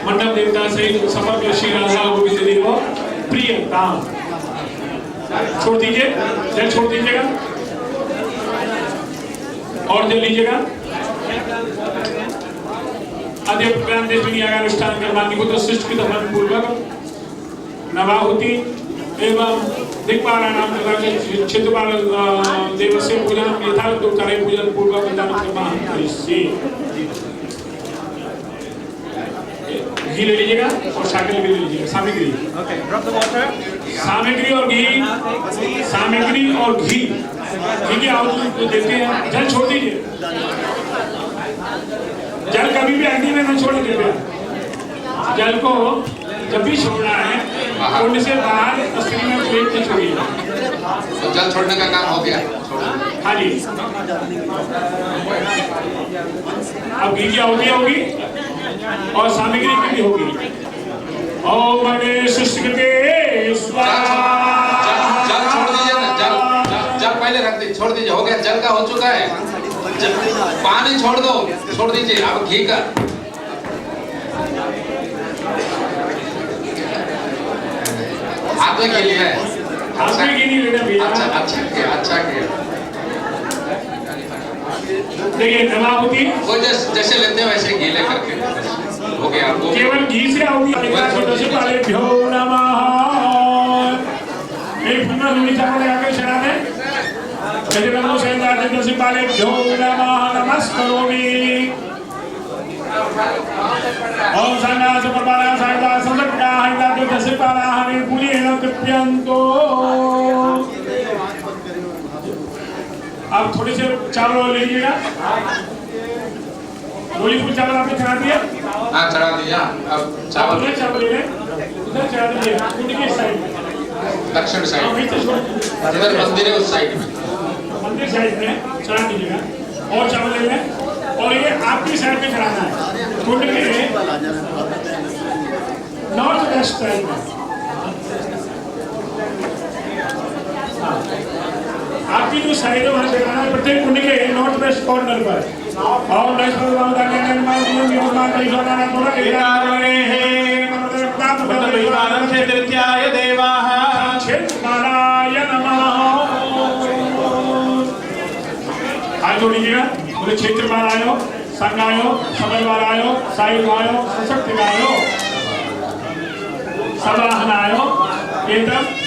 Speaker 7: मंडप देवता सहित समग्र श्री राधा गोविंद देव प्रिय काम छोड़ दीजिए, जल छोड़ दीजिएगा और जल लीजिएगा। आद्य प्रोग्राम देश दुनिया का अनुष्ठान करवाने को तो शिष्ट की धर्म पूर्वक नवाहुति एवं दिक्पाल नाम के क्षेत्रपाल देव से पूजन यथार्थ करे पूजन पूर्वक विधान करवाने घी ले लीजिएगा और साइकिल भी ले लीजिएगा। सामग्री
Speaker 3: Okay, drop the water.
Speaker 7: सामग्री और घी, सामग्री और घी की आहुति को देते हैं। जल छोड़ दीजिए, जल कभी भी अग्नि में न छोड़े कृपया। जल को जब भी छोड़ना है कुंड से बाहर स्त्री में प्लेट में छोड़िए।
Speaker 5: तो जल छोड़ने का काम हो गया।
Speaker 7: हाँ जी, अब घी की आहुति होगी और सामग्री की भी होगी। ओम गणेश कृते स्वाहा।
Speaker 5: जल छोड़ दीजिए ना, जल पहले रख दीजिए, छोड़ दीजिए, हो गया, जल का हो चुका है। पानी छोड़ दो, छोड़ दीजिए, अब घी का। हाथ में घी लिया है,
Speaker 7: हाथ में घी नहीं लेना भैया।
Speaker 5: अच्छा किया।
Speaker 7: देखिए नवाहुति
Speaker 5: वो जैसे लेते हैं वैसे घी लेकर के हो गया। आपको
Speaker 7: केवल घी से आहुति भ्यो नमः। एक पुनः रूढ़ी चावल लगा के चढ़ा दें। गजबंधु सेनदार जगदसी पाले भ्यो नमः नमस्करोमि। ओम संगा सुप्रभात साइदा संसक्ता हरिदा जगदसी पाला हरि पुलिन कृप्यंतो। अब थोड़े से चावल ले लीजिएगा। गोली फूल चावल आपने चढ़ा दिया?
Speaker 5: हाँ चढ़ा दिया। अब चावल
Speaker 7: ले उधर चढ़ा दीजिए कुंड की साइड में,
Speaker 5: दक्षिण साइड, इधर मंदिर है उस साइड में,
Speaker 7: मंदिर साइड में चढ़ा दीजिएगा। और चावल ले लें और ये आपकी साइड में चढ़ाना है कुंड के नॉर्थ वेस्ट साइड में। आपकी जो साइड है वहाँ चढ़ाना है प्रत्येक कुंड के नॉर्थ वेस्ट कॉर्नर पर। और नेक्स्ट प्रोग्राम का
Speaker 3: क्षेत्रत्याय देवाः
Speaker 7: क्षेत्रपालाय नमः। हाथ जोड़िएगा, बोले क्षेत्रपालाय, संगाय, समयवालाय, सायुगाय, सशक्तिगाय, सवाहनाय एतत्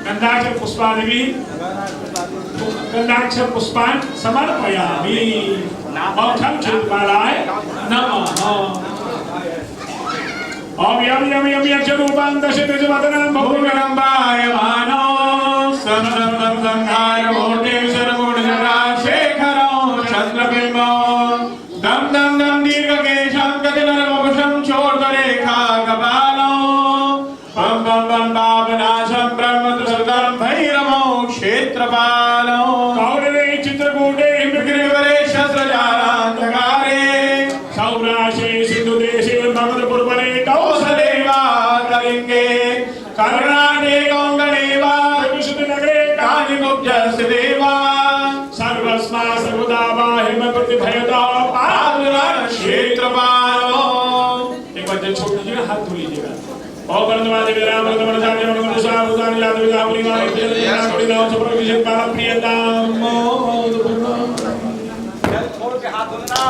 Speaker 7: गंधाक्षर पुष्पादि गंधाक्षर पुष्पान् समर्पयामि। क्षेत्रपालाय नमः। ओम यम यम यम यक्षरूपं दशतिजवदनं भूमिरम्बायमानो संसंसंहार कोटेश्वर गुणजराशेखरो चन्द्रबिम्बो दम दम दम दीर्घकेशं गतिनरवपुषं चोर्धरेखा कपालो बम बम बम पापनाशं ब्रह्मदृशं भैरवो क्षेत्रपालो कौरवे चित्रकूटे हिमगिरिवरे शस्त्रजालान्धकारे सौराशे सिन्धुदेशे मगधपुरवरे कौसलेवा कलिङ्गे कर्णाटे कोङ्कणेवा विशुद्धनगरे कालिमुग्धस्य देवा सर्वस्मा सर्वदा वाहिमप्रतिभयता पावना क्षेत्रपालो। एक बार जब छोड़ दीजिएगा हाथ धो लीजिएगा। और वर्तमान विराम वर्तमान जाने वर्तमान सावधान याद विदा परिवार के नाम परिणाम सब विषय पाला प्रियता
Speaker 3: छोड़ के हाथ धोना।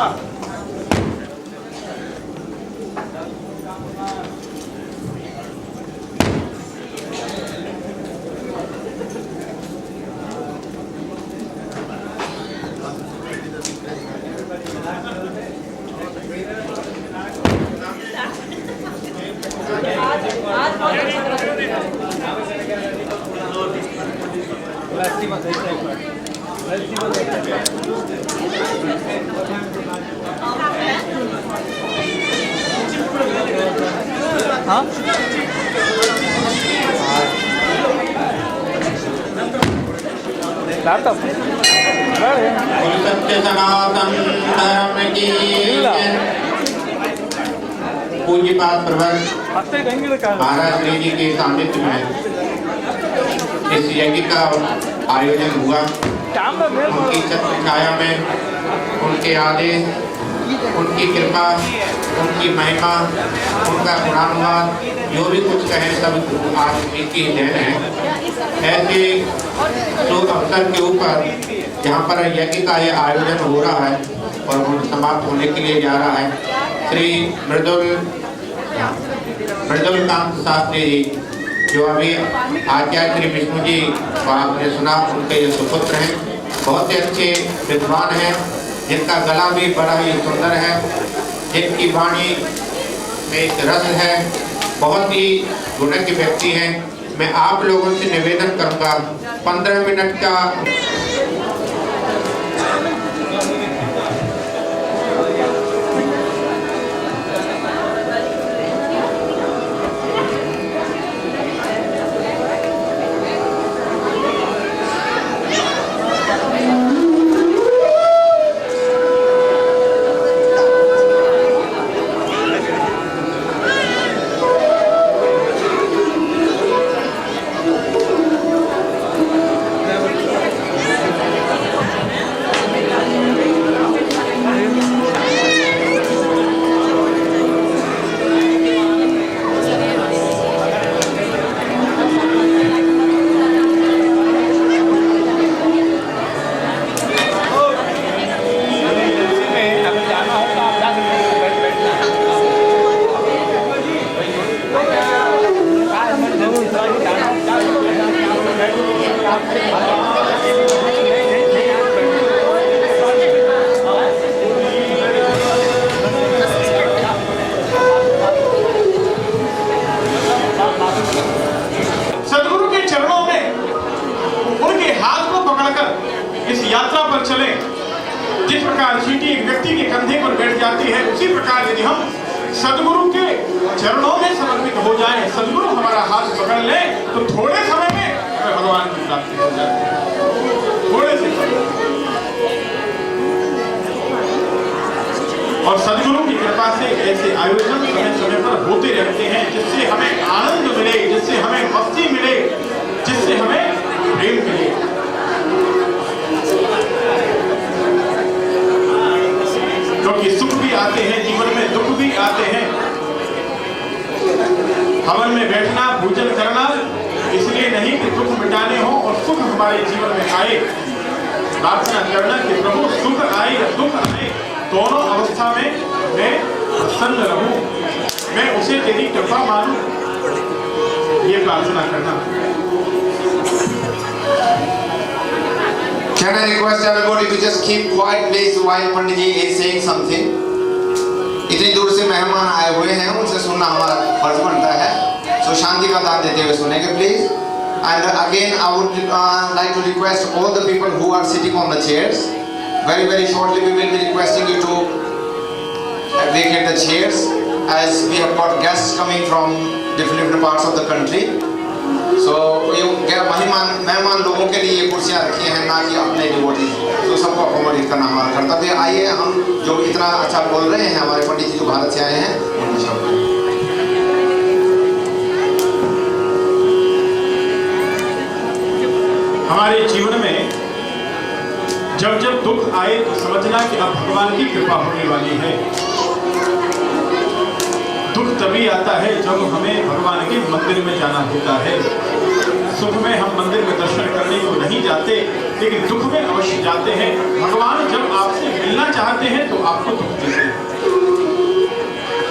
Speaker 3: हाँ लैपटॉप
Speaker 2: सत्य सनातन धर्म की पूज्यपाद प्रवर महाराज श्री जी के सानिध्य में इस यज्ञ का आयोजन हुआ। उनकी छत्र छाया में उनके आदेश, उनकी कृपा, उनकी महिमा, उनका गुणानुवाद जो भी कुछ कहें सब आज इनकी देन है। ऐसे शुभ अवसर के ऊपर जहाँ पर यज्ञ का ये आयोजन हो रहा है और वो समाप्त होने के लिए जा रहा है, श्री मृदुलकांत शास्त्री जी जो अभी आचार्य श्री विष्णु जी को आपने सुना, उनके ये सुपुत्र हैं, बहुत ही अच्छे विद्वान हैं, जिनका गला भी बड़ा ही सुंदर है, जिनकी वाणी में एक रस है, बहुत ही गुण के व्यक्ति हैं। मैं आप लोगों से निवेदन करूंगा 15 मिनट का
Speaker 7: जिस प्रकार चींटी एक व्यक्ति के कंधे पर बैठ जाती है, उसी प्रकार यदि हम सदगुरु के चरणों में समर्पित हो जाएं, सदगुरु हमारा हाथ पकड़ ले, तो थोड़े समय में हमें भगवान की प्राप्ति हो जाती है। थोड़े से और सदगुरु की कृपा से ऐसे आयोजन समय समय पर होते रहते हैं, जिससे हमें आनंद मिले, जिससे हमें मस्ती मिले, जिससे हमें प्रेम मिले। क्योंकि सुख भी आते हैं जीवन में, दुख भी आते हैं। हवन में बैठना, पूजन करना इसलिए नहीं कि दुख मिटाने हो और सुख हमारे जीवन में आए। प्रार्थना करना कि प्रभु सुख आए या दुख आए, दोनों अवस्था में मैं प्रसन्न रहूं, मैं उसे तेरी कृपा मानूं, ये प्रार्थना करना।
Speaker 1: Can I request everybody to just keep quiet, please, while Pandit ji is saying something? इतनी दूर से मेहमान आए हुए हैं, उनसे सुनना हमारा फर्ज बनता है। सो शांति का दान देते हुए सुनेंगे please. And again I would like to request all the people who are sitting on the chairs, very shortly we will be requesting you to vacate the chairs as we have got guests coming from different parts of the country. So ये मेहमान लोगों के लिए ये कुर्सियाँ रखी हैं, ना कि अपने डिवोटीज। तो सबको अकोमोडेट करना हमारा कर्तव्य। आइए हम जो इतना अच्छा बोल रहे हैं, हमारे पंडित जी जो भारत से आए हैं, उनकी शब्द।
Speaker 7: हमारे जीवन में जब जब दुख आए तो समझना कि अब भगवान की कृपा होने वाली है। दुख तभी आता है जब हमें भगवान के मंदिर में जाना होता है। सुख में हम मंदिर में दर्शन करने को नहीं जाते, लेकिन दुख में अवश्य जाते हैं। भगवान जब आपसे मिलना चाहते हैं तो आपको दुख देते हैं।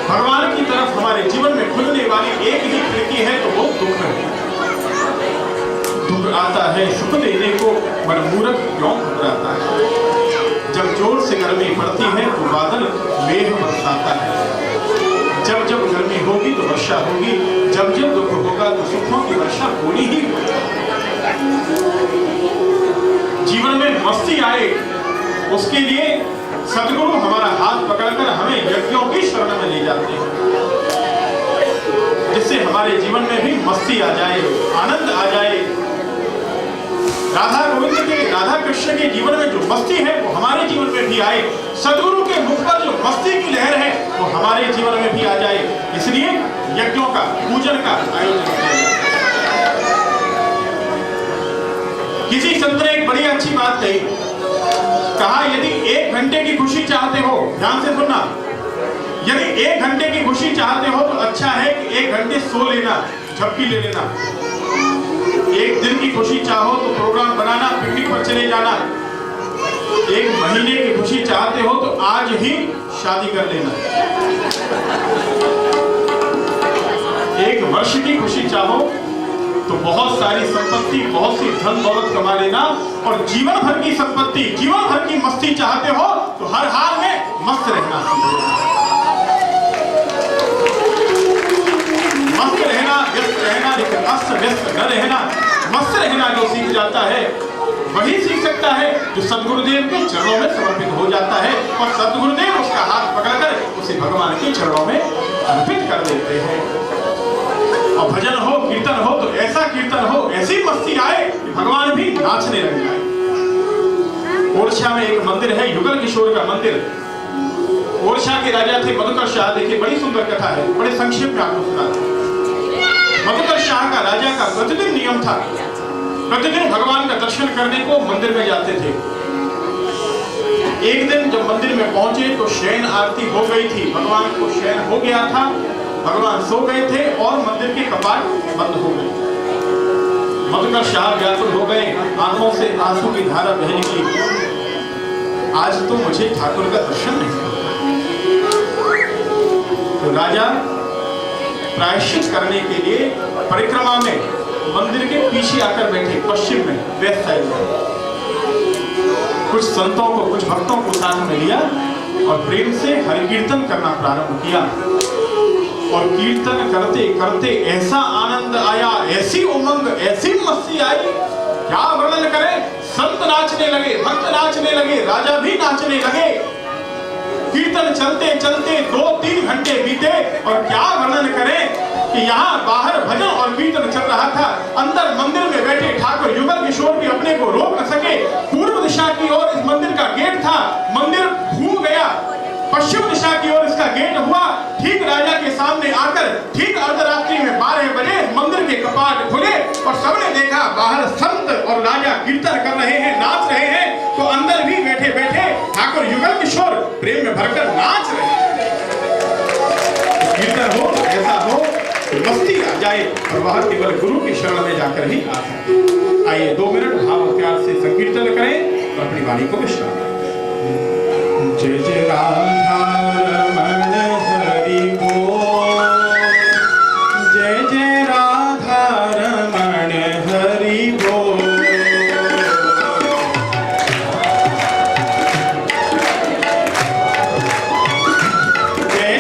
Speaker 7: भगवान की तरफ हमारे जीवन में खुलने वाली एक ही खिड़की है, तो वो दुख है। दुख आता है सुख देने को, पर मूर्ख क्यों घबराता है। जब जोर से गर्मी पड़ती है तो बादल मेघ बरसाता है। जब जब गर्मी होगी तो वर्षा होगी, जब जब दुख होगा तो सुखों की वर्षा होनी ही होगी। जीवन में मस्ती आए उसके लिए सदगुरु हमारा हाथ पकड़कर हमें यज्ञों की शरण में ले जाते हैं, जिससे हमारे जीवन में भी मस्ती आ जाए, आनंद आ जाए। राधा गोविंद के, राधा कृष्ण के जीवन में जो मस्ती है वो हमारे जीवन में भी आए। सदगुरु के मुख पर जो मस्ती की लहर है वो हमारे जीवन में भी आ जाए। इसलिए यज्ञों का, पूजन का आयोजन किया जाए। किसी संत ने एक बड़ी अच्छी बात कही, कहा यदि 1 घंटे की खुशी चाहते हो, ध्यान से सुनना, यदि 1 घंटे की खुशी चाहते हो तो अच्छा है कि 1 घंटे सो लेना, झपकी ले लेना। 1 दिन की खुशी चाहो तो प्रोग्राम बनाना, पिकनिक पर चले जाना। 1 महीने की खुशी चाहते हो तो आज ही शादी कर लेना। 1 वर्ष की खुशी चाहो तो बहुत सारी संपत्ति, बहुत सी धन दौलत कमा लेना। और जीवन भर की संपत्ति, जीवन भर की मस्ती चाहते हो तो हर हाल में मस्त रहना। मस्त रहना, व्यस्त रहना, लेकिन अस्त व्यस्त न रहना। मस्त रहना जो सीख जाता है वही सीख सकता है जो सदगुरुदेव के चरणों में समर्पित हो जाता है, और सदगुरुदेव उसका हाथ पकड़कर उसे भगवान के चरणों में अर्पित कर देते हैं। और भजन हो, कीर्तन हो तो ऐसा कीर्तन हो, ऐसी मस्ती आए कि भगवान भी नाचने लग जाए। ओरछा में एक मंदिर है, युगल किशोर का मंदिर। ओरछा के राजा थे मधुकर शाह। देखिए बड़ी सुंदर कथा है, बड़े संक्षेप में आपको सुना। मधुकर शाह का, राजा का प्रतिदिन नियम था, प्रतिदिन भगवान का दर्शन करने को मंदिर में जाते थे। एक दिन जब मंदिर में पहुंचे तो शयन आरती हो गई थी, भगवान को शयन हो गया था, भगवान सो गए थे और मंदिर के कपाट बंद हो गए। मधुकर शाह व्याकुल हो गए, आंखों से आंसू की धारा बह निकली। आज तो मुझे ठाकुर का दर्शन नहीं हुआ। तो राजा प्रायश्चित करने के लिए परिक्रमा में मंदिर के पीछे आकर बैठे, पश्चिम में, वेस्ट साइड में। कुछ संतों को, कुछ भक्तों को साथ में लिया और प्रेम से हरि कीर्तन करना प्रारंभ किया। और कीर्तन करते करते ऐसा आनंद आया, ऐसी उमंग, ऐसी मस्ती आई, क्या वर्णन करें। संत नाचने लगे, भक्त नाचने लगे, राजा भी नाचने लगे। कीर्तन चलते चलते 2-3 घंटे बीते, और क्या वर्णन करें कि यहाँ बाहर भजन और कीर्तन चल रहा था, अंदर मंदिर में बैठे ठाकुर युगल किशोर भी अपने को रोक न सके। पूर्व दिशा की ओर इस मंदिर का गेट था, मंदिर घूम गया। पश्चिम दिशा की ओर इसका गेट हुआ। ठीक राजा के सामने आकर ठीक अर्धरात्रि में 12 बजे मंदिर के कपाट खुले और सबने देखा बाहर संत और राजा कीर्तन कर रहे हैं, नाच रहे हैं। तो अंदर भी बैठे बैठे ठाकुर युगल किशोर प्रेम में भरकर नाच रहे हैं। कीर्तन हो, ऐसा हो, मस्ती आ जाए, और वह केवल गुरु की शरण में जाकर ही आ सकते। आइए 2 मिनट भाव प्यार से संकीर्तन करें और अपनी वाणी को विश्राम दें। जय जय राधा रमण हरि बोल, जय जय राधा रमण हरि बोल। जय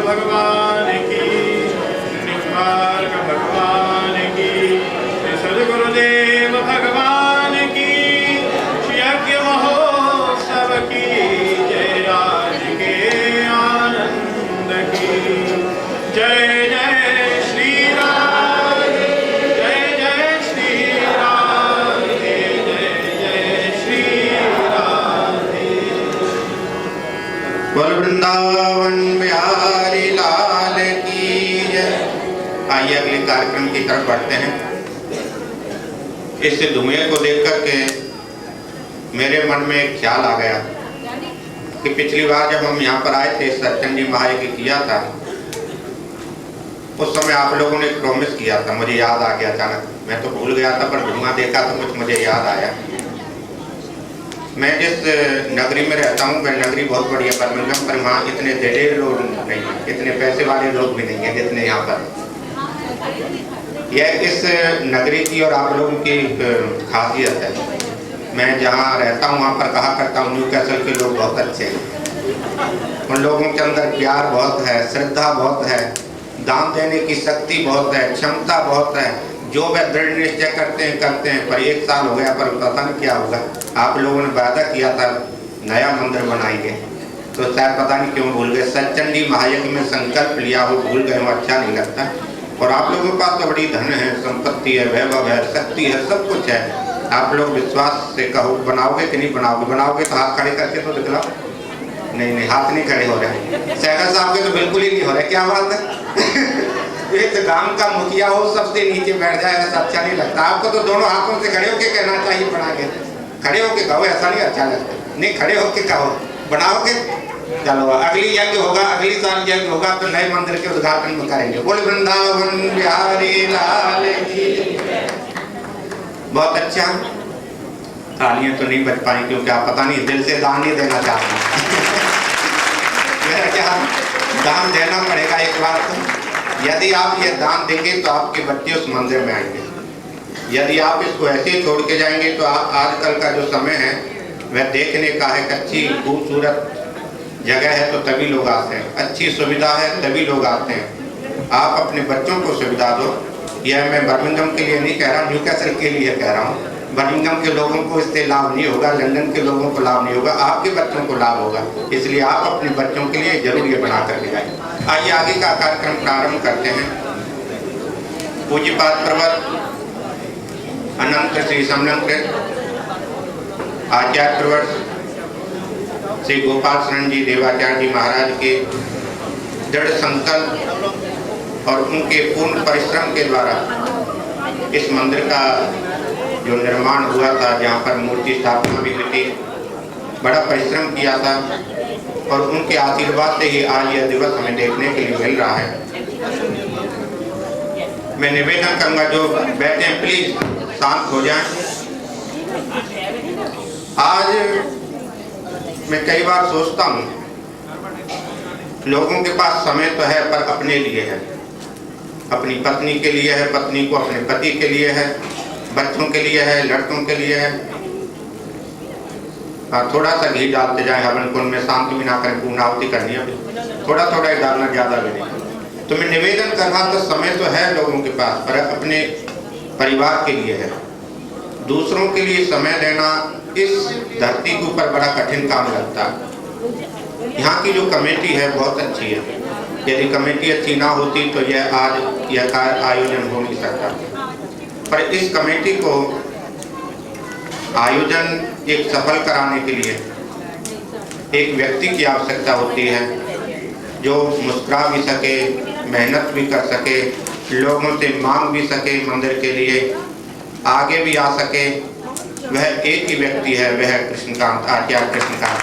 Speaker 7: भगवान की, निष्पार्क भगवान की, श्री सद्गुरुदेव भगवान की, यज्ञ महोत्सव की जय, आज के आनंद की जय। जय श्री राधे, जय जय श्री राधे, जय जय श्री राधे।
Speaker 2: बोल वृंदावन बिहारी लाल की जय। आइए अगले कार्यक्रम की तरफ बढ़ते हैं। इस धुएं को देख कर के मेरे मन में एक ख्याल आ गया कि पिछली बार जब हम यहाँ पर आए थे सत्संग जी महायज्ञ किया था, उस समय आप लोगों ने प्रॉमिस किया था, मुझे याद आ गया अचानक, मैं तो भूल गया था पर धुआं देखा तो कुछ मुझे याद आया। मैं जिस नगरी में रहता हूँ वह नगरी बहुत बड़ी है बर्मिंघम, पर वहाँ इतने दिलेर लोग नहीं हैं, इतने पैसे वाले लोग भी नहीं हैं जितने यहाँ पर। यह इस नगरी की और आप लोगों की खासियत है। मैं जहाँ रहता हूँ वहाँ पर कहा करता हूँ न्यूकैसल के लोग बहुत अच्छे हैं, उन लोगों के अंदर प्यार बहुत है, श्रद्धा बहुत है, दान देने की शक्ति बहुत है, क्षमता बहुत है। जो वह दृढ़ निश्चय करते हैं, पर 1 साल हो गया पर पता नहीं क्या होगा। आप लोगों ने वादा किया था नया मंदिर बनाएंगे, तो शायद पता नहीं क्यों भूल गए। सत्संग जी महायज्ञ में संकल्प लिया हो, भूल गए हो, अच्छा नहीं लगता। और आप लोगों के पास तो बड़ी धन है, संपत्ति है, वैभव है, शक्ति है, सब कुछ है। आप लोग विश्वास से कहो बनाओगे कि नहीं बनाओगे? बनाओगे तो हाथ खड़े करके तो दिखलाओ। नहीं, हाथ नहीं खड़े हो रहे। सहगल साहब के तो बिल्कुल ही नहीं हो रहे। क्या बात है? एक गांव का मुखिया हो सबसे नीचे बैठ जाए ऐसा अच्छा नहीं लगता। आपको तो दोनों हाथों से खड़े होके कहना चाहिए बनाओगे। खड़े होके कहो, ऐसा नहीं अच्छा लगता। नहीं, खड़े होके कहो बनाओगे। चलो अगली यज्ञ होगा, अगली साल यज्ञ होगा तो नए मंदिर के उद्घाटन में करेंगे। बोल वृंदावन बिहारी लाल की। बहुत अच्छा। तालियां तो नहीं बच पाई क्योंकि आप पता नहीं दिल से दान ही देना चाहते हैं। मेरा क्या दान देना पड़ेगा एक बार तो। यदि आप ये दान देंगे तो आपके बच्चे उस मंदिर में आएंगे। यदि आप इसको ऐसे ही छोड़ के जाएंगे तो आजकल का जो समय है वह देखने का है। अच्छी खूबसूरत जगह है तो तभी लोग आते हैं, अच्छी सुविधा है तभी लोग आते हैं। आप अपने बच्चों को सुविधा दो। यह मैं बर्मिंघम के लिए नहीं कह रहा, न्यूकैसल के लिए कह रहा हूँ। बर्मिंघम के लोगों को इससे लाभ नहीं होगा, लंदन के लोगों को लाभ नहीं होगा, आपके बच्चों को लाभ होगा। इसलिए आप अपने बच्चों के लिए जरूर ये बना कर दिखाएं। आइए आगे का कार्यक्रम प्रारंभ करते हैं। पूज्यपाद प्रवर अनंत श्री समलंकृत आचार्य प्रवर श्री गोपाल शरण जी देवाचार्य जी महाराज के दृढ़ संकल्प और उनके पूर्ण परिश्रम के द्वारा इस मंदिर का जो निर्माण हुआ था, जहाँ पर मूर्ति स्थापना भी हुई थी, बड़ा परिश्रम किया था और उनके आशीर्वाद से ही आज यह दिवस हमें देखने के लिए मिल रहा है। मैं निवेदन करूंगा जो बैठे हैं प्लीज शांत हो जाएं। आज मैं कई बार सोचता हूँ लोगों के पास समय तो है पर अपने लिए है, अपनी पत्नी के लिए है, पत्नी को अपने पति के लिए है, बच्चों के लिए है, लड़कों के लिए है। थोड़ा सा घी डालते जाए हवन कुंड में, शांत भी ना करें, पूर्णाहुति करनी है, थोड़ा थोड़ा ही डालना, ज्यादा भी नहीं। तो मैं निवेदन कर रहा था समय तो है लोगों के पास पर अपने परिवार के लिए है। दूसरों के लिए समय देना इस धरती के ऊपर बड़ा कठिन काम लगता है। यहाँ की जो कमेटी है बहुत अच्छी है। यदि कमेटी अच्छी ना होती तो यह आज यह कार्य आयोजन हो नहीं सकता। पर इस कमेटी को आयोजन एक सफल कराने के लिए एक व्यक्ति की आवश्यकता होती है जो मुस्कुरा भी सके, मेहनत भी कर सके, लोगों से मांग भी सके, मंदिर के लिए आगे भी आ सके। वह एक ही व्यक्ति है, वह कृष्णकांत, आचार्य कृष्णकांत।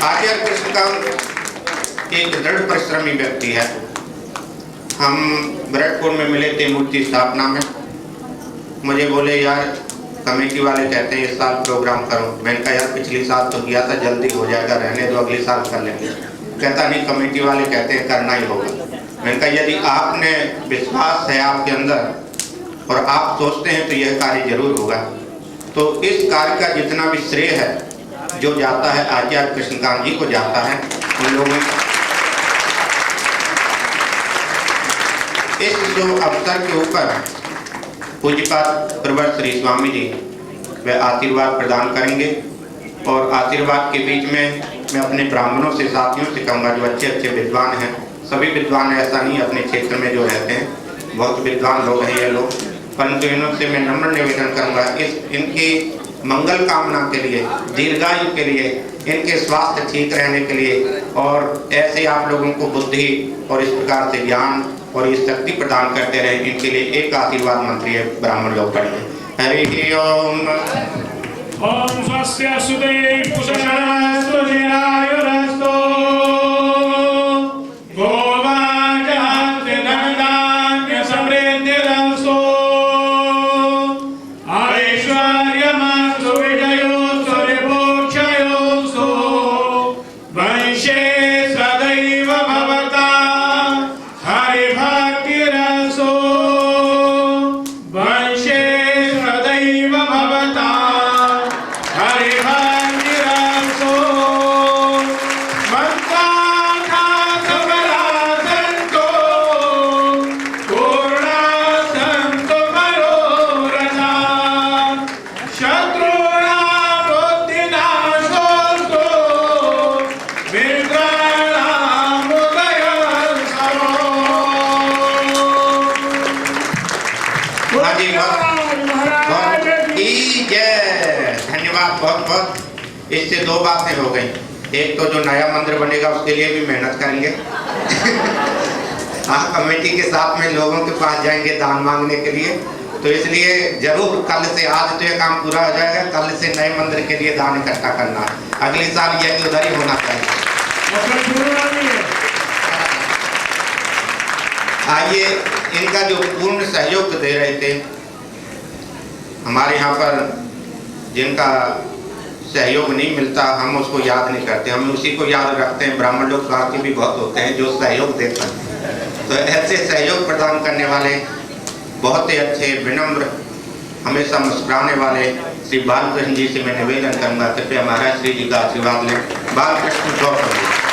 Speaker 2: आचार्य कृष्णकांत एक दृढ़ परिश्रमी व्यक्ति है। हम ब्रजपुर में मिले थे मूर्ति स्थापना में। मुझे बोले यार कमेटी वाले कहते हैं इस साल प्रोग्राम करो। मैंने कहा यार पिछली साल तो किया था, जल्दी हो जाएगा, रहने दो, अगले साल कर लेंगे। कहता नहीं कमेटी वाले कहते हैं करना ही होगा। मैंने कहा यदि आपने विश्वास है आपके अंदर और आप सोचते हैं तो यह कार्य जरूर होगा। तो इस कार्य का जितना भी श्रेय है जो जाता है आचार्य कृष्णकांत जी को जाता है। उन लोगों इस जो अवसर के ऊपर पूज्यपाद प्रवर श्री स्वामी जी वे आशीर्वाद प्रदान करेंगे और आशीर्वाद के बीच में मैं अपने ब्राह्मणों से साथियों से कहूँगा जो अच्छे अच्छे विद्वान हैं, सभी विद्वान ऐसा नहीं अपने क्षेत्र में जो रहते हैं बहुत विद्वान लोग हैं ये लोग, परंतु इनसे मैं नम्र निवेदन करूँगा इनकी मंगल कामना के लिए, दीर्घायु के लिए, इनके स्वास्थ्य ठीक रहने के लिए और ऐसे आप लोगों को बुद्धि और इस प्रकार से ज्ञान और ये शक्ति प्रदान करते रहे, इनके लिए एक आशीर्वाद मंत्री है ब्राह्मण लोग पढ़िए। हरि ओम।
Speaker 7: ओम स्वस्य सुदे कुशलस्तु चिरायुरस्तु गोवाजात धनधान्य समृद्धिरस्तु ऐश्वर्यमस्तु विजयोस्तु विभूषयोस्तु वंशे सदैव भवता हरिभक्तिरस्तु वंशे सदैव भवता हरिभक्तिरस्तु मत्ताथासबलासन्तो पूर्णासन्तो मनोरथा शत्रूणां बुद्धिनाशोऽस्तु मित्राणाम् उदयस्तु।
Speaker 2: हाँ जी, बहुत की जय। धन्यवाद बहुत बहुत। इससे दो बातें हो गई, एक तो जो नया मंदिर बनेगा उसके लिए भी मेहनत करेंगे हाँ, कमेटी के साथ में लोगों के पास जाएंगे दान मांगने के लिए, तो इसलिए जरूर कल से, आज तो ये काम पूरा हो जाएगा, कल से नए मंदिर के लिए दान इकट्ठा करना है, अगले साल यह उधर ही होना चाहिए। आइए, इनका जो पूर्ण सहयोग दे रहे थे हमारे यहाँ पर, जिनका सहयोग नहीं मिलता हम उसको याद नहीं करते, हम उसी को याद रखते हैं। ब्राह्मण लोग स्वार्थी भी बहुत होते हैं जो सहयोग देते हैं, तो ऐसे सहयोग प्रदान करने वाले बहुत ही अच्छे विनम्र हमेशा मुस्कुराने वाले श्री बालकृष्ण जी से मैं निवेदन करूँगा कृपया महाराज श्री जी का आशीर्वाद लें। बालकृष्ण गौतम जी।